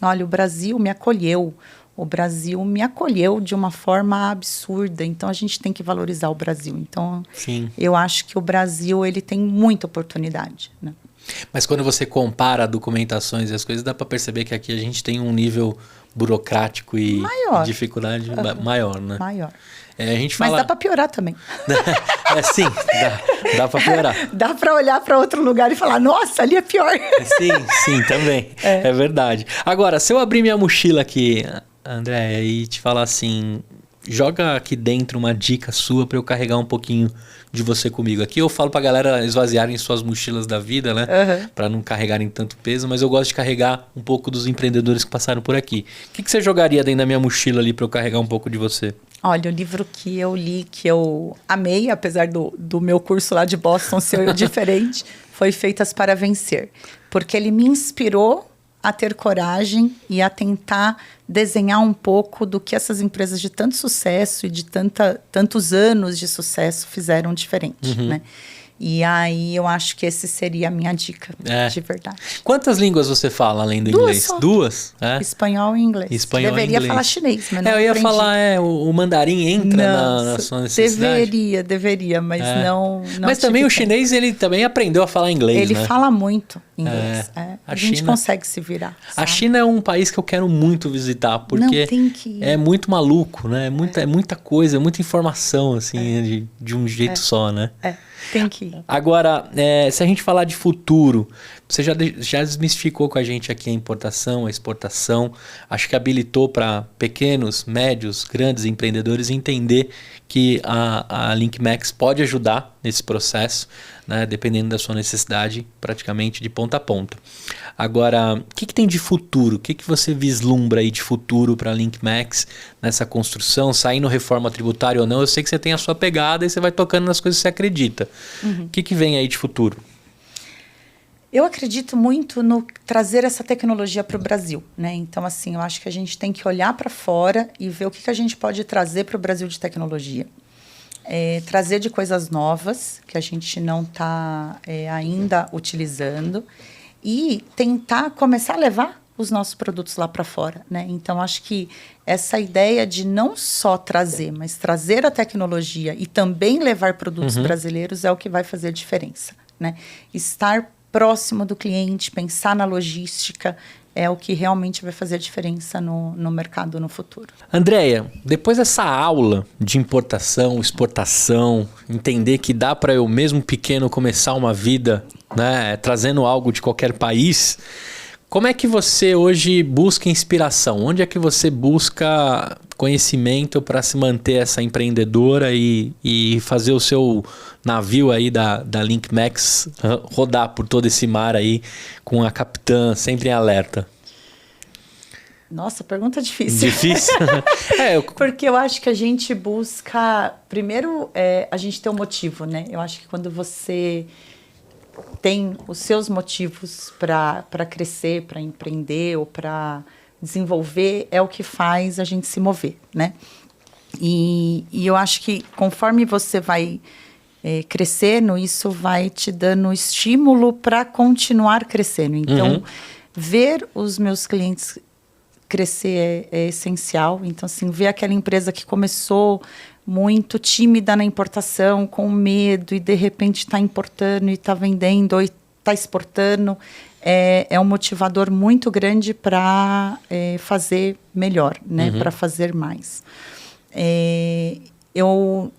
A: olha, o Brasil me acolheu. O Brasil me acolheu de uma forma absurda, então a gente tem que valorizar o Brasil. Então, eu acho que o Brasil ele tem muita oportunidade, né?
B: Mas quando você compara documentações e as coisas, dá para perceber que aqui a gente tem um nível burocrático e dificuldade maior, né?
A: Maior.
B: A gente fala...
A: Mas dá para piorar também.
B: Sim, dá para piorar.
A: Dá para olhar para outro lugar e falar, nossa, ali é pior.
B: Sim, também. É verdade. Agora, se eu abrir minha mochila aqui, André, e te falar assim, joga aqui dentro uma dica sua para eu carregar um pouquinho de você comigo. Aqui eu falo pra galera esvaziarem suas mochilas da vida, né? Para não carregarem tanto peso, mas eu gosto de carregar um pouco dos empreendedores que passaram por aqui. O que você jogaria dentro da minha mochila ali para eu carregar um pouco de você?
A: Olha, o livro que eu li, que eu amei, apesar do meu curso lá de Boston ser diferente, foi Feitas para Vencer. Porque ele me inspirou a ter coragem e a tentar desenhar um pouco do que essas empresas de tanto sucesso e de tantos anos de sucesso fizeram diferente, né? E aí eu acho que esse seria a minha dica, de verdade.
B: Quantas línguas você fala além do inglês?
A: Só.
B: Duas?
A: Espanhol e inglês. Deveria falar chinês, mas não
B: eu ia
A: aprendi.
B: falar, o mandarim entra na sua necessidade?
A: Deveria, mas não
B: Mas também o chinês, ele também aprendeu a falar inglês,
A: Ele
B: né?
A: fala muito inglês. A gente consegue se virar.
B: A China é um país que eu quero muito visitar, porque é muito maluco, né? É muita coisa, é muita informação, assim, de um jeito só, né?
A: Tem que ir.
B: Agora, se a gente falar de futuro, você já desmistificou com a gente aqui a importação, a exportação. Acho que habilitou para pequenos, médios, grandes empreendedores entender que a LinkMax pode ajudar nesse processo, né, dependendo da sua necessidade, praticamente de ponta a ponta. Agora, o que tem de futuro? O que você vislumbra aí de futuro para a LinkMax nessa construção, saindo reforma tributária ou não? Eu sei que você tem a sua pegada e você vai tocando nas coisas que você acredita. O que vem aí de futuro?
A: Eu acredito muito no trazer essa tecnologia para o Brasil, né? Então, assim, eu acho que a gente tem que olhar para fora e ver o que a gente pode trazer para o Brasil de tecnologia. Trazer de coisas novas que a gente não está ainda utilizando e tentar começar a levar os nossos produtos lá para fora, né? Então, acho que essa ideia de não só trazer, mas trazer a tecnologia e também levar produtos brasileiros é o que vai fazer a diferença, né? Estar próximo do cliente, pensar na logística, é o que realmente vai fazer a diferença no mercado no futuro.
B: Andréia, depois dessa aula de importação, exportação, entender que dá para eu mesmo pequeno começar uma vida, né, trazendo algo de qualquer país, como é que você hoje busca inspiração? Onde é que você busca conhecimento para se manter essa empreendedora e fazer o seu navio aí da LinkMax rodar por todo esse mar aí com a capitã sempre em alerta?
A: Nossa, pergunta difícil.
B: Difícil?
A: Porque eu acho que a gente busca... Primeiro, a gente tem um motivo, né? Eu acho que quando você tem os seus motivos para crescer, para empreender ou para desenvolver, é o que faz a gente se mover, né? E eu acho que conforme você vai crescendo, isso vai te dando estímulo para continuar crescendo. Então, ver os meus clientes crescer é essencial. Então, assim, ver aquela empresa que começou muito tímida na importação, com medo, e de repente está importando e está vendendo ou está exportando, é um motivador muito grande para fazer melhor, né? Para fazer mais. Eu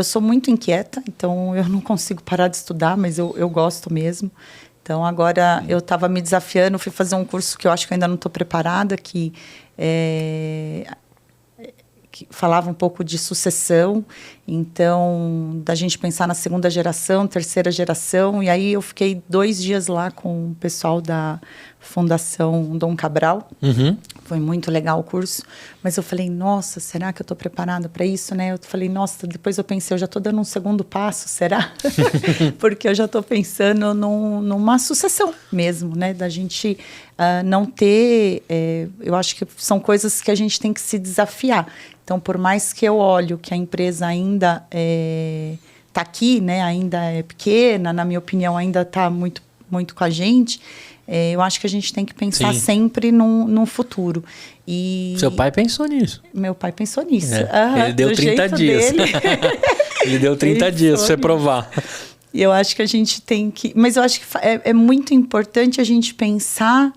A: sou muito inquieta, então eu não consigo parar de estudar, mas eu gosto mesmo. Então, agora eu estava me desafiando, fui fazer um curso que eu acho que eu ainda não estou preparada, que falava um pouco de sucessão, então, da gente pensar na segunda geração, terceira geração, e aí eu fiquei 2 dias lá com o pessoal da Fundação Dom Cabral. Foi muito legal o curso, mas eu falei, nossa, será que eu estou preparada para isso, né? Eu falei, nossa, depois eu pensei, eu já estou dando um segundo passo, será? Porque eu já estou pensando numa sucessão mesmo, né? Da gente não ter... eu acho que são coisas que a gente tem que se desafiar. Então, por mais que eu olho que a empresa ainda está aqui, né? Ainda é pequena, na minha opinião, ainda está muito, muito com a gente... eu acho que a gente tem que pensar sempre num futuro.
B: Seu pai pensou nisso?
A: Meu pai pensou nisso.
B: Ele deu 30 dias. Ele deu 30 dias para você provar.
A: E eu acho que a gente tem que... Mas eu acho que é muito importante a gente pensar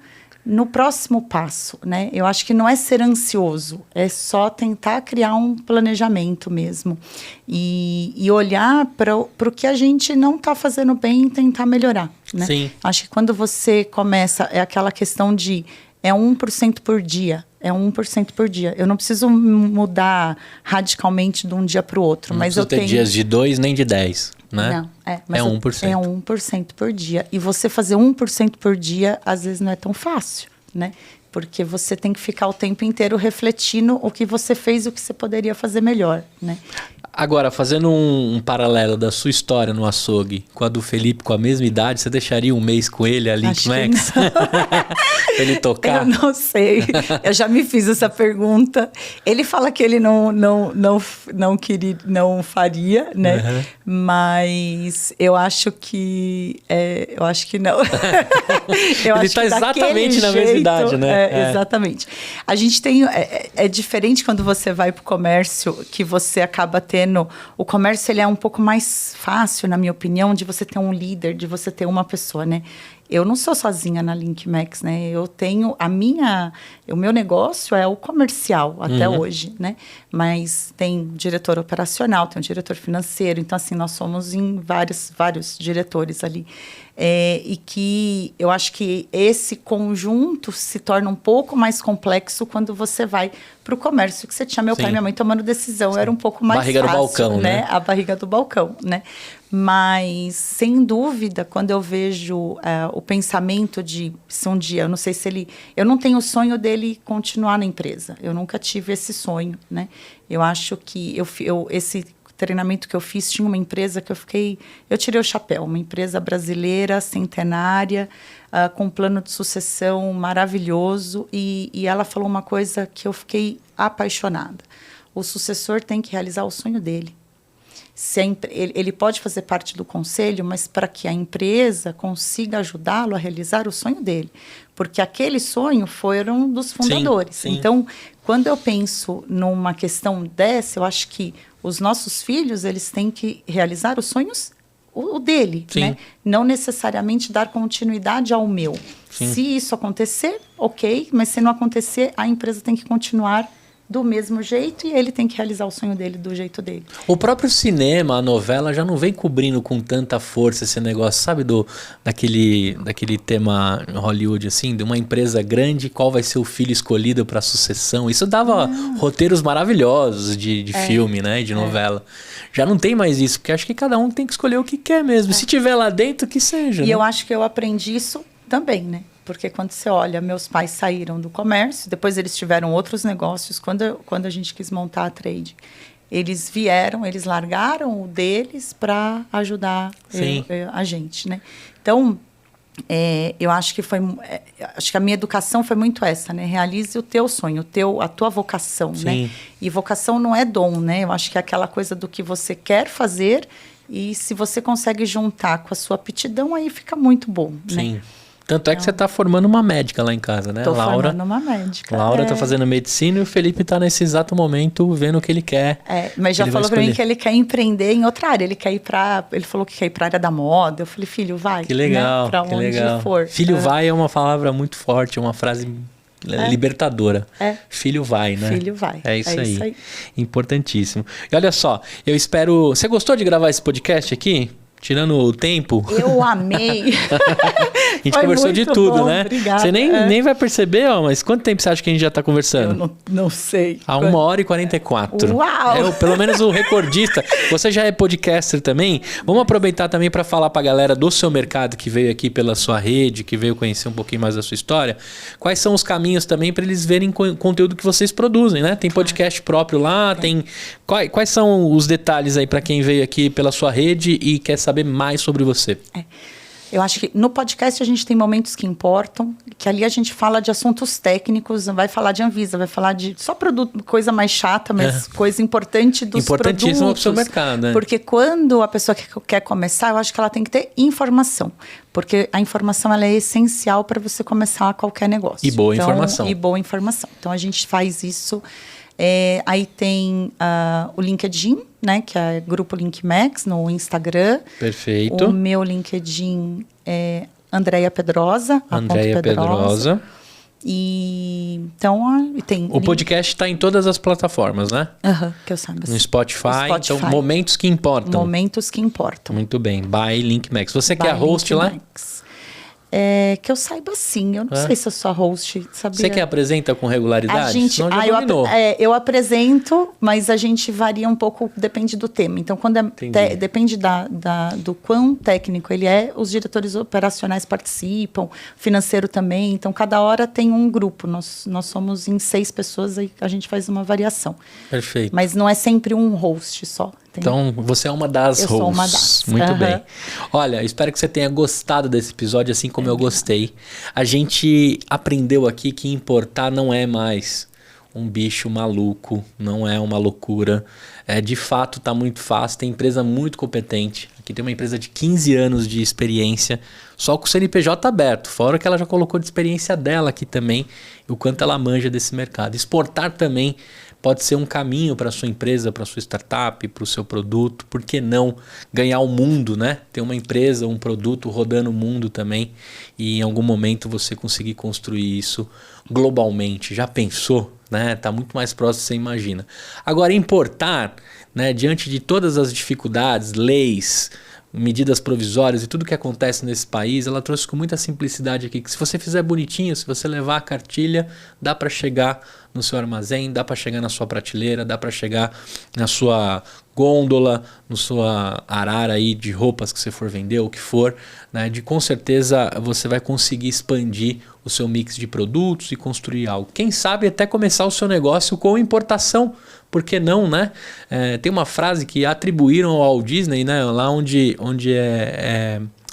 A: no próximo passo, né? Eu acho que não é ser ansioso, é só tentar criar um planejamento mesmo. E olhar para o que a gente não está fazendo bem e tentar melhorar, né?
B: Sim.
A: Acho que quando você começa, é aquela questão de 1% por dia. É 1% por dia. Eu não preciso mudar radicalmente de um dia para o outro.
B: Não
A: mas eu
B: ter
A: tenho
B: dias de 2 nem de 10, né?
A: Não, mas
B: 1%.
A: É 1% por dia. E você fazer 1% por dia, às vezes, não é tão fácil, né? Porque você tem que ficar o tempo inteiro refletindo o que você fez e o que você poderia fazer melhor, né?
B: Agora, fazendo um paralelo da sua história no açougue com a do Felipe com a mesma idade, você deixaria um mês com ele, a LinkMax? Pra ele tocar?
A: Eu não sei. Eu já me fiz essa pergunta. Ele fala que ele não faria, né? Mas eu acho que... eu acho que não.
B: Ele está exatamente na mesma idade, né?
A: Exatamente. A gente tem... É diferente quando você vai para o comércio, que você acaba tendo... O comércio, ele é um pouco mais fácil, na minha opinião, de você ter um líder, de você ter uma pessoa, né? Eu não sou sozinha na LinkMax, né? Eu tenho o meu negócio é o comercial até hoje, né? Mas tem diretor operacional, tem um diretor financeiro. Então, assim, nós somos em vários diretores ali. E que eu acho que esse conjunto se torna um pouco mais complexo quando você vai para o comércio, que você tinha meu pai e minha mãe tomando decisão. Era um pouco mais
B: barriga
A: fácil,
B: do balcão, né?
A: A barriga do balcão, né? Mas, sem dúvida, quando eu vejo o pensamento de se um dia, eu não sei se ele... Eu não tenho o sonho dele continuar na empresa. Eu nunca tive esse sonho, né? Eu acho que esse treinamento que eu fiz, tinha uma empresa que eu tirei o chapéu, uma empresa brasileira, centenária, com um plano de sucessão maravilhoso, e ela falou uma coisa que eu fiquei apaixonada. O sucessor tem que realizar o sonho dele. Ele pode fazer parte do conselho, mas para que a empresa consiga ajudá-lo a realizar o sonho dele. Porque aquele sonho foram dos fundadores.
B: Sim.
A: Então, quando eu penso numa questão dessa, eu acho que os nossos filhos, eles têm que realizar os sonhos o dele,
B: Sim.
A: né? Não necessariamente dar continuidade ao meu.
B: Sim.
A: Se isso acontecer, ok, mas se não acontecer, a empresa tem que continuar do mesmo jeito e ele tem que realizar o sonho dele do jeito dele.
B: O próprio cinema, a novela, já não vem cobrindo com tanta força esse negócio, sabe? Daquele tema Hollywood, assim, de uma empresa grande, qual vai ser o filho escolhido para a sucessão. Isso dava roteiros maravilhosos de filme, né? De novela. Já não tem mais isso, porque acho que cada um tem que escolher o que quer mesmo. Se tiver lá dentro, que seja.
A: E
B: né?
A: eu acho que eu aprendi isso também, né? Porque quando você olha, meus pais saíram do comércio, depois eles tiveram outros negócios. Quando a gente quis montar a Trade, eles largaram o deles para ajudar a gente, né? Então, eu acho que acho que a minha educação foi muito essa, né? Realize o teu sonho, a tua vocação, né? E vocação não é dom, né? Eu acho que é aquela coisa do que você quer fazer e se você consegue juntar com a sua aptidão, aí fica muito bom,
B: Sim.
A: né?
B: Tanto é que você tá formando uma médica lá em casa, né?
A: Tô formando uma médica.
B: Laura tá fazendo medicina e o Felipe tá nesse exato momento vendo o que ele quer.
A: Mas já falou pra mim que ele quer empreender em outra área. Ele falou que quer ir pra área da moda. Eu falei, filho, vai.
B: Que legal,
A: né? Pra
B: que
A: onde
B: legal.
A: for.
B: Filho vai é uma palavra muito forte, é uma frase libertadora. Filho vai, né?
A: Filho vai.
B: É isso aí. Importantíssimo. E olha só, eu espero... Você gostou de gravar esse podcast aqui? Tirando o tempo.
A: Eu amei.
B: A gente conversou de tudo, né?
A: Obrigada.
B: Você nem vai perceber, mas quanto tempo você acha que a gente já tá conversando?
A: Eu não sei.
B: Há 1h44.
A: Uau!
B: Pelo menos o recordista. Você já é podcaster também? Vamos aproveitar também para falar para a galera do seu mercado que veio aqui pela sua rede, que veio conhecer um pouquinho mais da sua história. Quais são os caminhos também para eles verem conteúdo que vocês produzem, né? Tem podcast próprio lá, tem... Quais são os detalhes aí para quem veio aqui pela sua rede e quer saber mais sobre você?
A: Eu acho que no podcast a gente tem momentos que importam, que ali a gente fala de assuntos técnicos, vai falar de Anvisa, vai falar de só produto, coisa mais chata, mas coisa importante dos produtos.
B: Importantíssimo para o seu mercado, né?
A: Porque quando a pessoa quer começar, eu acho que ela tem que ter informação. Porque a informação ela é essencial para você começar qualquer negócio.
B: E boa informação.
A: E boa informação. Então a gente faz isso. Aí tem o LinkedIn, né, que é Grupo LinkMax no Instagram.
B: Perfeito.
A: O meu LinkedIn é Andréia Pedrosa.
B: Andréia Pedrosa.
A: E então tem.
B: O podcast está em todas as plataformas, né?
A: Que eu saiba.
B: No Spotify. Então, momentos que importam.
A: Momentos que importam.
B: Muito bem. By LinkMax. Você que é a host lá?
A: Que eu saiba sim, eu não sei se eu sou a host, sabia?
B: Você que apresenta com regularidade?
A: A gente, eu apresento, mas a gente varia um pouco, depende do tema. Então, quando depende do quão técnico ele é, os diretores operacionais participam, financeiro também. Então, cada hora tem um grupo. Nós somos em 6 pessoas, aí a gente faz uma variação.
B: Perfeito.
A: Mas não é sempre um host só.
B: Então, você é uma das hosts.
A: Eu sou uma das.
B: Muito bem. Olha, espero que você tenha gostado desse episódio, assim como eu gostei. A gente aprendeu aqui que importar não é mais um bicho maluco, não é uma loucura. De fato, tá muito fácil, tem empresa muito competente. Aqui tem uma empresa de 15 anos de experiência, só com o CNPJ aberto, fora que ela já colocou de experiência dela aqui também, e o quanto ela manja desse mercado. Exportar também pode ser um caminho para a sua empresa, para a sua startup, para o seu produto. Por que não ganhar o mundo, né? Ter uma empresa, um produto rodando o mundo também e em algum momento você conseguir construir isso globalmente. Já pensou? Né? Tá muito mais próximo do que você imagina. Agora, importar, né, diante de todas as dificuldades, leis, medidas provisórias e tudo que acontece nesse país, ela trouxe com muita simplicidade aqui que se você fizer bonitinho, se você levar a cartilha, dá para chegar no seu armazém, dá para chegar na sua prateleira, dá para chegar na sua gôndola, no sua arara aí de roupas que você for vender, o que for, né? Com certeza você vai conseguir expandir o seu mix de produtos e construir algo. Quem sabe até começar o seu negócio com importação, por que não, né? Tem uma frase que atribuíram ao Disney, né? Lá onde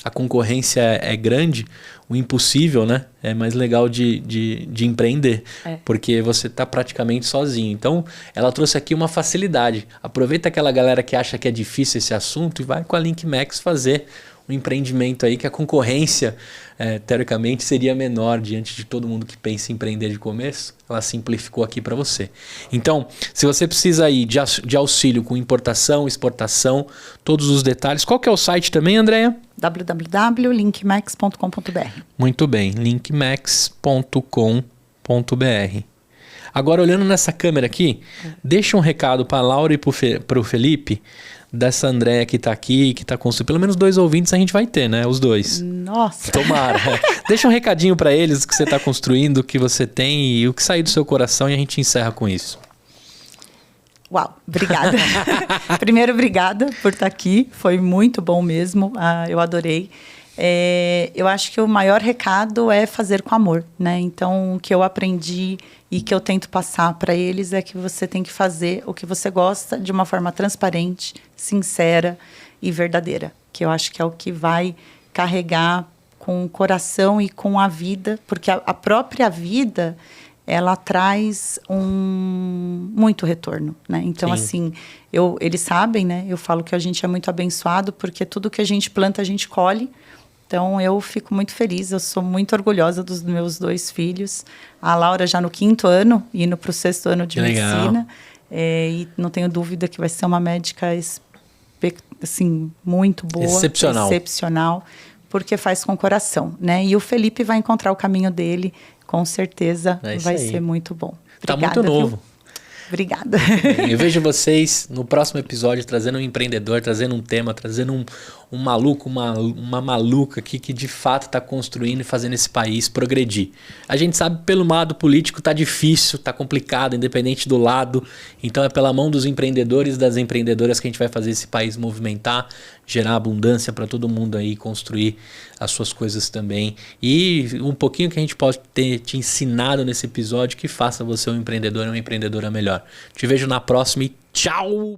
B: a concorrência é grande, o impossível, né? É mais legal de empreender. Porque você tá praticamente sozinho. Então, ela trouxe aqui uma facilidade. Aproveita aquela galera que acha que é difícil esse assunto e vai com a LinkMax fazer um empreendimento aí que a concorrência, teoricamente, seria menor diante de todo mundo que pensa em empreender de começo. Ela simplificou aqui para você. Então, se você precisa aí de auxílio com importação, exportação, todos os detalhes. Qual que é o site também, Andréia?
A: www.linkmax.com.br.
B: Muito bem, linkmax.com.br. Agora, olhando nessa câmera aqui, deixa um recado para a Laura e para o Felipe, dessa Andréia que está aqui, que está construindo. Pelo menos 2 ouvintes a gente vai ter, né? Os 2.
A: Nossa!
B: Tomara. Deixa um recadinho para eles, o que você está construindo, o que você tem e o que sair do seu coração, e a gente encerra com isso.
A: Uau, obrigada. Primeiro, obrigada por estar aqui. Foi muito bom mesmo. Eu adorei. Eu acho que o maior recado é fazer com amor, né? Então, o que eu aprendi e que eu tento passar para eles é que você tem que fazer o que você gosta de uma forma transparente, sincera e verdadeira. Que eu acho que é o que vai carregar com o coração e com a vida, porque a própria vida, ela traz muito retorno, né? Então,
B: Sim.
A: assim, eles sabem, né? Eu falo que a gente é muito abençoado, porque tudo que a gente planta, a gente colhe. Então, eu fico muito feliz, eu sou muito orgulhosa dos meus 2 filhos. A Laura já no 5º ano, indo para o 6º ano de medicina. E não tenho dúvida que vai ser uma médica assim, muito boa. Excepcional, porque faz com o coração, né? E o Felipe vai encontrar o caminho dele, com certeza vai ser muito bom.
B: Tá muito novo.
A: Viu? Obrigada.
B: Eu vejo vocês no próximo episódio trazendo um empreendedor, trazendo um tema, trazendo um maluco, uma maluca aqui que de fato está construindo e fazendo esse país progredir. A gente sabe pelo lado político tá difícil, tá complicado, independente do lado. Então é pela mão dos empreendedores e das empreendedoras que a gente vai fazer esse país movimentar, gerar abundância para todo mundo aí, construir as suas coisas também. E um pouquinho que a gente pode ter te ensinado nesse episódio que faça você um empreendedor e uma empreendedora melhor. Te vejo na próxima e tchau!